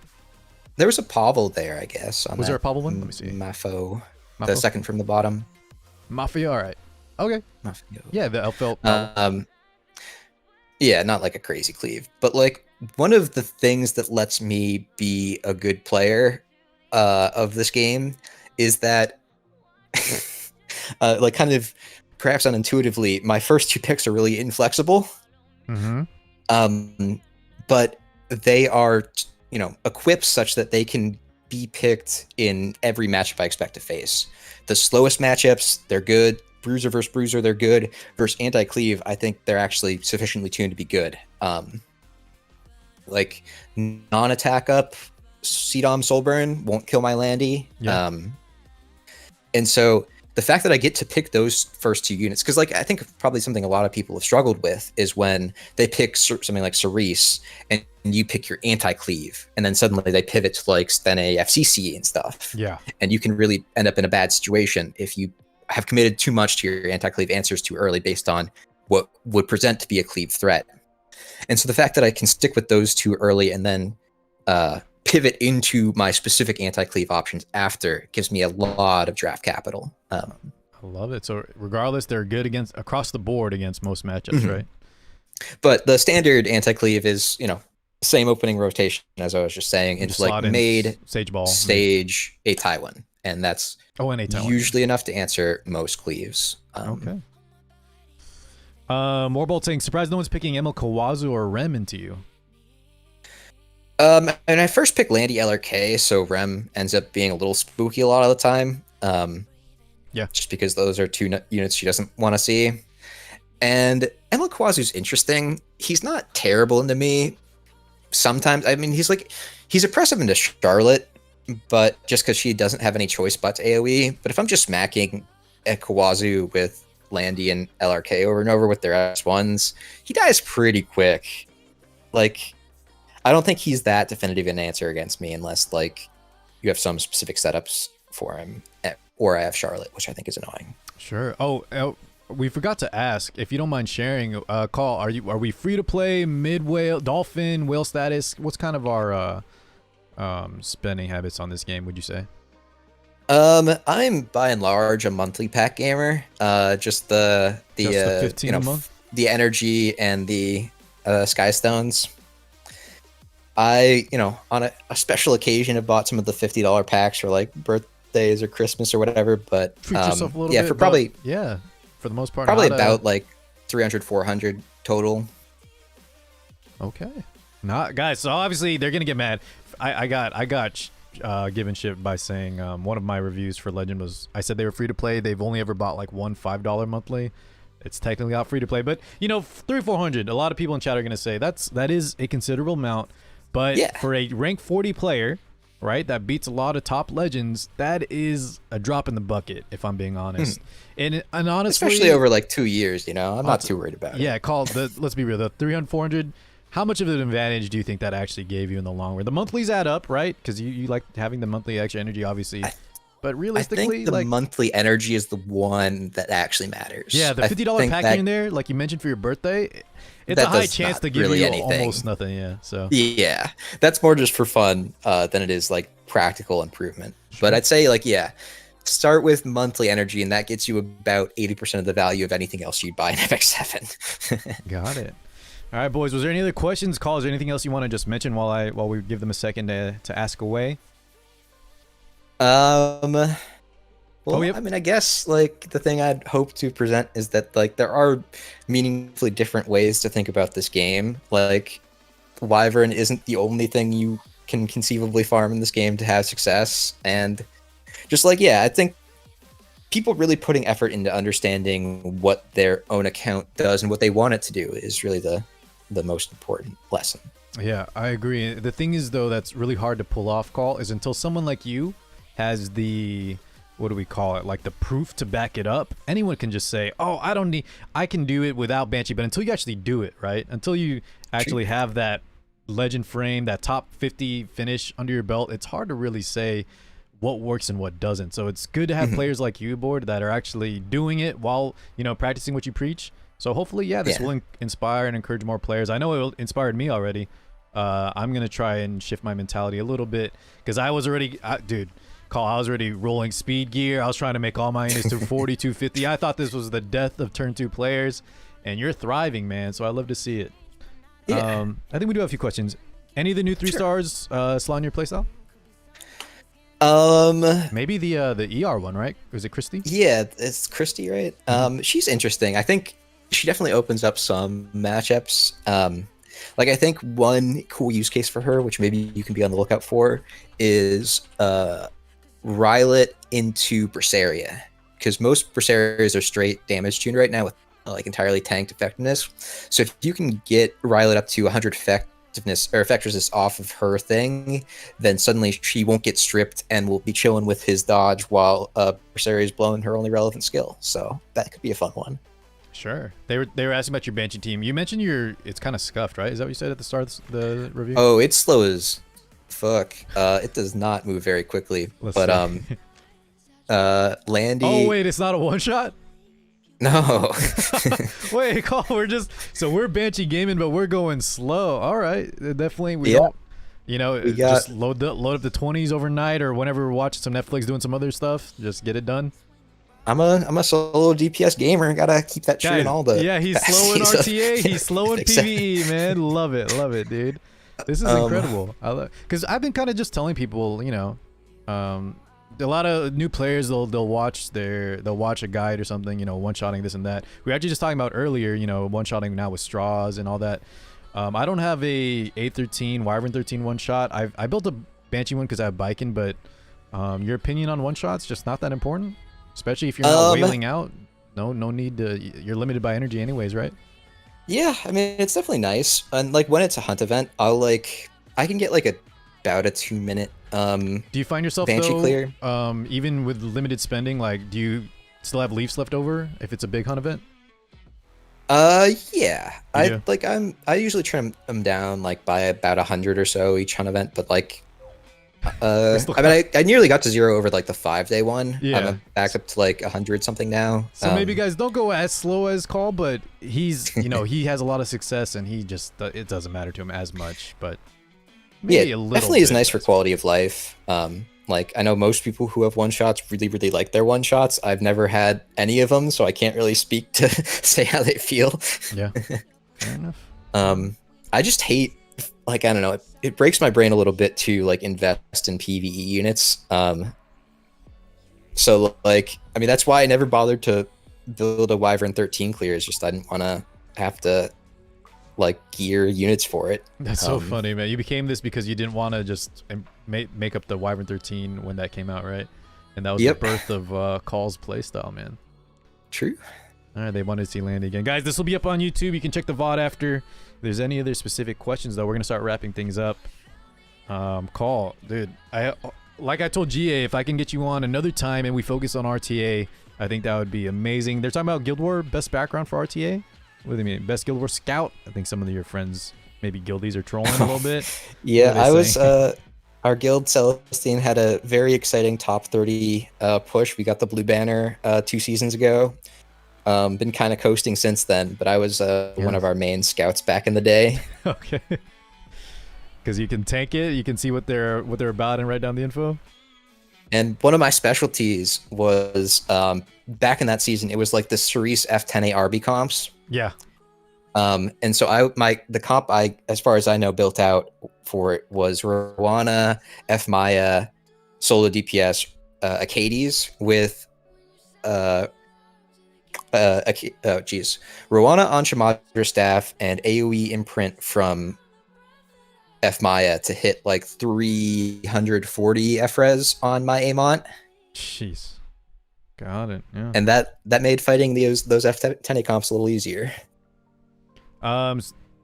There was a Pavel there, I guess. Was there a Pavel one? Let me see. Mafo, the second from the bottom. Mafia, all right. Okay. Mafia. Yeah, the Elfelt. Yeah, not like a crazy cleave, but like one of the things that lets me be a good player of this game is that, like, kind of perhaps unintuitively, my first two picks are really inflexible. But they are, equipped such that they can be picked in every matchup I expect to face. The slowest matchups, they're good. Bruiser versus Bruiser, they're good. Versus Anti-cleave, I think they're actually sufficiently tuned to be good. Like, non-attack up, CDOM Soulburn won't kill my Landy. Yeah. And so the fact that I get to pick those first two units, because like I think probably something a lot of people have struggled with is when they pick something like Cerise and you pick your Anti-cleave, and then suddenly they pivot to like Stene FCC and stuff. Yeah. And you can really end up in a bad situation if you have committed too much to your Anti-cleave answers too early based on what would present to be a cleave threat. And so the fact that I can stick with those two early and then pivot into my specific Anti-cleave options after gives me a lot of draft capital. I love it. So regardless, they're good across the board against most matchups, right? But the standard Anti-cleave is, same opening rotation as I was just saying. It's like Maid, Sage Ball, Sage, A-Tywin. And that's usually enough to answer most cleaves. Okay. Morbolt saying, surprised no one's picking ML Kawazu or Rem into you. And I first picked Landy LRK, so Rem ends up being a little spooky a lot of the time. Yeah. Just because those are two units she doesn't want to see. And Emil Kawazu's interesting. He's not terrible into me. Sometimes, I mean, he's oppressive into Charlotte, but just because she doesn't have any choice but to AoE. But if I'm just smacking at Kawazu with Landy and LRK over and over with their S1s, he dies pretty quick. Like, I don't think he's that definitive an answer against me unless, like, you have some specific setups for him, or I have Charlotte, which I think is annoying. Sure. Oh, we forgot to ask, if you don't mind sharing, Call, are we free to play, mid whale, dolphin, whale status? What's kind of our spending habits on this game, would you say? I'm by and large a monthly pack gamer. Just the 15 a month? The energy and the sky stones. I, on a special occasion, have bought some of the $50 packs for like birthdays or Christmas or whatever. But treat yourself a little yeah, bit, for probably for the most part, probably about like 300, 400 total. Okay, not guys. So obviously they're gonna get mad. I got given shit by saying one of my reviews for Legend was I said they were free to play. They've only ever bought like one $5 monthly. It's technically not free to play, but 300-400. A lot of people in chat are gonna say that is a considerable amount. But for a rank 40 player, right, that beats a lot of top legends, that is a drop in the bucket, if I'm being honest. And honestly, especially over like 2 years, I'm not too worried about it. Yeah, let's be real, the 300-400, how much of an advantage do you think that actually gave you in the long run? The monthlies add up, right? Because you like having the monthly extra energy, obviously. But realistically, I think the monthly energy is the one that actually matters. Yeah, the $50 pack in there, like you mentioned for your birthday, it's a high chance to give you almost nothing. Yeah, so yeah, that's more just for fun than it is like practical improvement. Sure. But I'd say start with monthly energy, and that gets you about 80% of the value of anything else you'd buy in FX7. Got it. All right, boys. Was there any other questions, calls, or anything else you want to just mention while we give them a second to ask away? Well, I mean, I guess like the thing I'd hope to present is that like there are meaningfully different ways to think about this game. Like, Wyvern isn't the only thing you can conceivably farm in this game to have success, and just I think people really putting effort into understanding what their own account does and what they want it to do is really the most important lesson. Yeah, I agree. The thing is, though, that's really hard to pull off, Call, is until someone like you has the, what do we call it, like the proof to back it up. Anyone can just say, oh, I can do it without Banshee, but until you actually do it, right? Until you actually have that legend frame, that top 50 finish under your belt, it's hard to really say what works and what doesn't. So it's good to have players like you aboard that are actually doing it while, practicing what you preach. So hopefully, this will inspire and encourage more players. I know it inspired me already. I'm going to try and shift my mentality a little bit because I was already, dude, Call, I was already rolling speed gear. I was trying to make all my units to 40, 250. I thought this was the death of turn 2 players, and you're thriving, man. So I love to see it. Yeah. I think we do have a few questions. Any of the new 3 stars slot in your playstyle? Maybe the ER one, right? Or is it Christy? Yeah, it's Christy, right? She's interesting. I think she definitely opens up some matchups. I think one cool use case for her, which maybe you can be on the lookout for, is Ruele into Berseria, because most Berserias are straight damage tuned right now with entirely tanked effectiveness. So if you can get Ruele up to 100 effectiveness or effectiveness off of her thing, then suddenly she won't get stripped and will be chilling with his dodge while Berseria is blowing her only relevant skill. So that could be a fun one. Sure. They were asking about your Banshee team. You mentioned it's kind of scuffed, right? Is that what you said at the start of the review? Oh, it's slow as fuck. It does not move very quickly. Landy. Oh wait, it's not a one shot? No. Wait, Call, we're Banshee gaming, but we're going slow. All right. Definitely we don't just load up the 20s overnight or whenever we're watching some Netflix doing some other stuff, just get it done. I'm a solo DPS gamer. Gotta keep that shit in all the. Yeah, he's slow in RTA. He's slow in PvE, man. Love it, dude. This is incredible. Because I've been kind of just telling people, a lot of new players they'll watch a guide or something, one-shotting this and that. We were actually just talking about earlier, one-shotting now with Straz and all that. I don't have a A13 Wyvern 13 one-shot. I built a Banshee one because I have Biken, but your opinion on one-shots just not that important? Especially if you're not wailing out. No need to. You're limited by energy anyways, right? Yeah, I mean, it's definitely nice. And like when it's a hunt event, I can get like about a 2-minute Do you find yourself Banshee though, clear. Even with limited spending, like do you still have leaves left over if it's a big hunt event? Yeah. I usually trim them down like by about 100 or so each hunt event, but like I mean, I nearly got to 0 over like the 5-day one. Yeah. I'm back up to like 100 something now. So maybe guys don't go as slow as Call, but he's, you know, he has a lot of success and he just, it doesn't matter to him as much, but maybe yeah, a little definitely is bit nice for quality of life. Like I know most people who have one-shots really like their one-shots. I've never had any of them, so I can't really speak to say how they feel. Yeah, fair enough. I just hate, like, I don't know, it breaks my brain a little bit to like invest in PvE units. So like, I mean, that's why I never bothered to build a Wyvern 13 clear. It's just I didn't want to have to like gear units for it. That's so funny, man. You became this because you didn't want to just make up the Wyvern 13 when that came out, right? And that was the birth of Call's playstyle, man. True. All right, they wanted to see Landy again. Guys, this will be up on YouTube. You can check the VOD after. If there's any other specific questions, though, we're going to start wrapping things up. Call, dude, like I told GA, if I can get you on another time and we focus on RTA, I think that would be amazing. They're talking about Guild War best background for RTA. What do they mean? Best Guild War scout? I think some of your friends, maybe guildies, are trolling a little bit. Yeah, I was... our guild, Celestine, had a very exciting top 30 push. We got the blue banner 2 seasons ago. Been kind of coasting since then, but I was one of our main scouts back in the day. Okay. Because you can tank it, you can see what they're about and write down the info. And one of my specialties was back in that season. It was like the Cerise F10A RB comps. Yeah. And so the comp I, as far as I know, built out for it was Rowana, F Maya, solo DPS, Achilles with Rowana on Shamadra staff and AoE imprint from F Maya to hit like 340 FRES on my Amont. Jeez. Got it. Yeah. And that made fighting those F10A comps a little easier.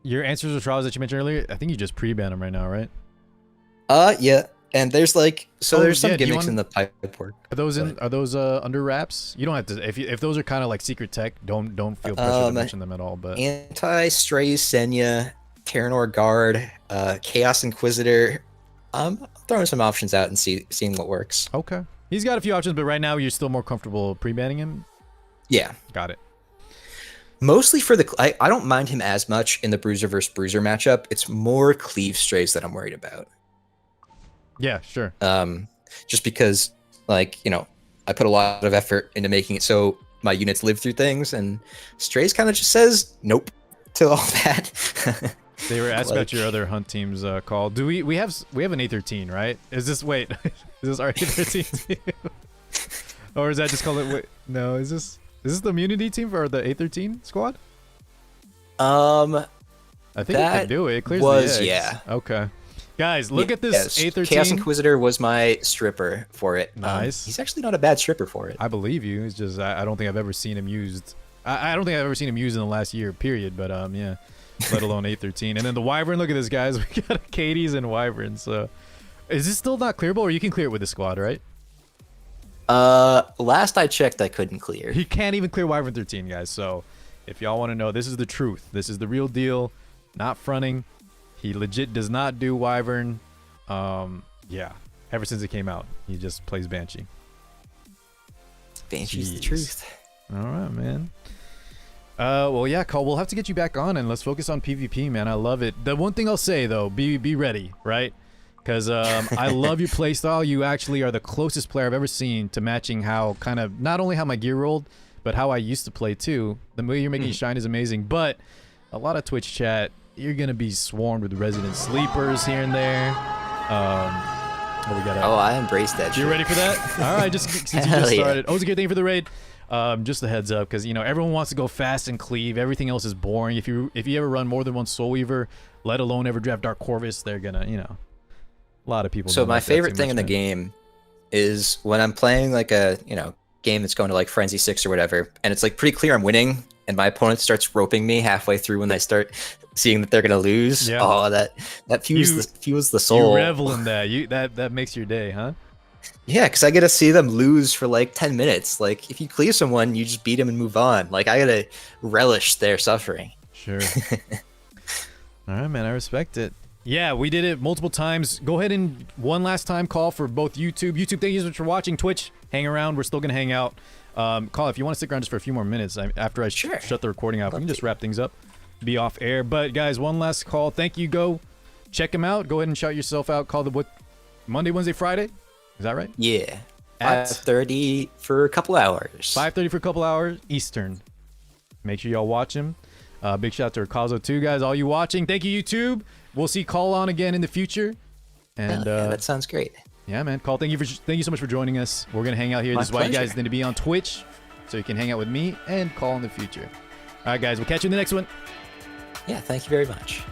Your answers to trials that you mentioned earlier, I think you just pre-ban them right now, right? Yeah. And there's like, there's some gimmicks in the pipe work. Are those under wraps? You don't have to, if those are kind of like secret tech, don't feel pressure to mention them at all. But Anti-Straz, Senya, Terranor Guard, Chaos Inquisitor. I'm throwing some options out and seeing what works. Okay. He's got a few options, but right now you're still more comfortable pre-banning him? Yeah. Got it. Mostly for the... I don't mind him as much in the Bruiser versus Bruiser matchup. It's more cleave strays that I'm worried about. Yeah, sure. Just because, like, you know, I put a lot of effort into making it so my units live through things, and strays kind of just says nope to all that. They were asked about your other hunt teams, Call. Do we have an A13, right? Is this is this our A13 team? Or is that just called it? Wait, no, is this the immunity team for the A13 squad? I think it can do it. It clears the eggs. Yeah. Okay. Guys, look at this A13. Chaos Inquisitor was my stripper for it. Nice. He's actually not a bad stripper for it. I believe you. It's just I don't think I've ever seen him used. I don't think I've ever seen him used in the last year, period. But yeah, let alone A13. And then the Wyvern. Look at this, guys. We got Achilles and Wyvern. So, is this still not clearable, or you can clear it with the squad, right? Last I checked, I couldn't clear. He can't even clear Wyvern 13, guys. So, if y'all want to know, this is the truth. This is the real deal. Not fronting. He legit does not do Wyvern. Yeah. Ever since it came out, he just plays Banshee. Banshee's the truth. All right, man. Well, yeah, Call. We'll have to get you back on and let's focus on PvP, man. I love it. The one thing I'll say though, be ready, right? Because I love your playstyle. You actually are the closest player I've ever seen to matching how kind of not only how my gear rolled, but how I used to play too. The way you're making shine is amazing. But a lot of Twitch chat, you're gonna be swarmed with resident sleepers here and there. I embrace that shit. You ready for that? All right, just since you just started. Oh, it's a good thing for the raid. Just a heads up, because you know everyone wants to go fast and cleave. Everything else is boring. If you ever run more than one Soul Weaver, let alone ever draft Dark Corvus, they're gonna, you know, a lot of people. So my favorite thing in the game is when I'm playing like a, you know, game that's going to like Frenzy 6 or whatever, and it's like pretty clear I'm winning, and my opponent starts roping me halfway through when they start seeing that they're gonna lose. Yeah. Oh, that fuels the soul. You revel in that. That makes your day, huh? Yeah, because I get to see them lose for like 10 minutes. Like, if you cleave someone, you just beat them and move on. Like, I gotta relish their suffering. Sure. All right, man. I respect it. Yeah, we did it multiple times. Go ahead and one last time call for both YouTube. YouTube, thank you so much for watching. Twitch, hang around. We're still gonna hang out. Call, if you want to stick around just for a few more minutes after I shut the recording out, we can just wrap things up, be off air. But guys, one last call. Thank you. Go check him out. Go ahead and shout yourself out. Call the Monday, Wednesday, Friday. Is that right? Yeah. At 5:30 for a couple hours. 5:30 for a couple hours Eastern. Make sure y'all watch him. Big shout out to Rikazo too, guys. All you watching, thank you, YouTube. We'll see Call on again in the future. And yeah, that sounds great. Yeah, man. Call, thank you so much for joining us. We're gonna hang out here. My This is why you pleasure. guys need to be on Twitch, so you can hang out with me and Call in the future. All right, guys. We'll catch you in the next one. Yeah, thank you very much.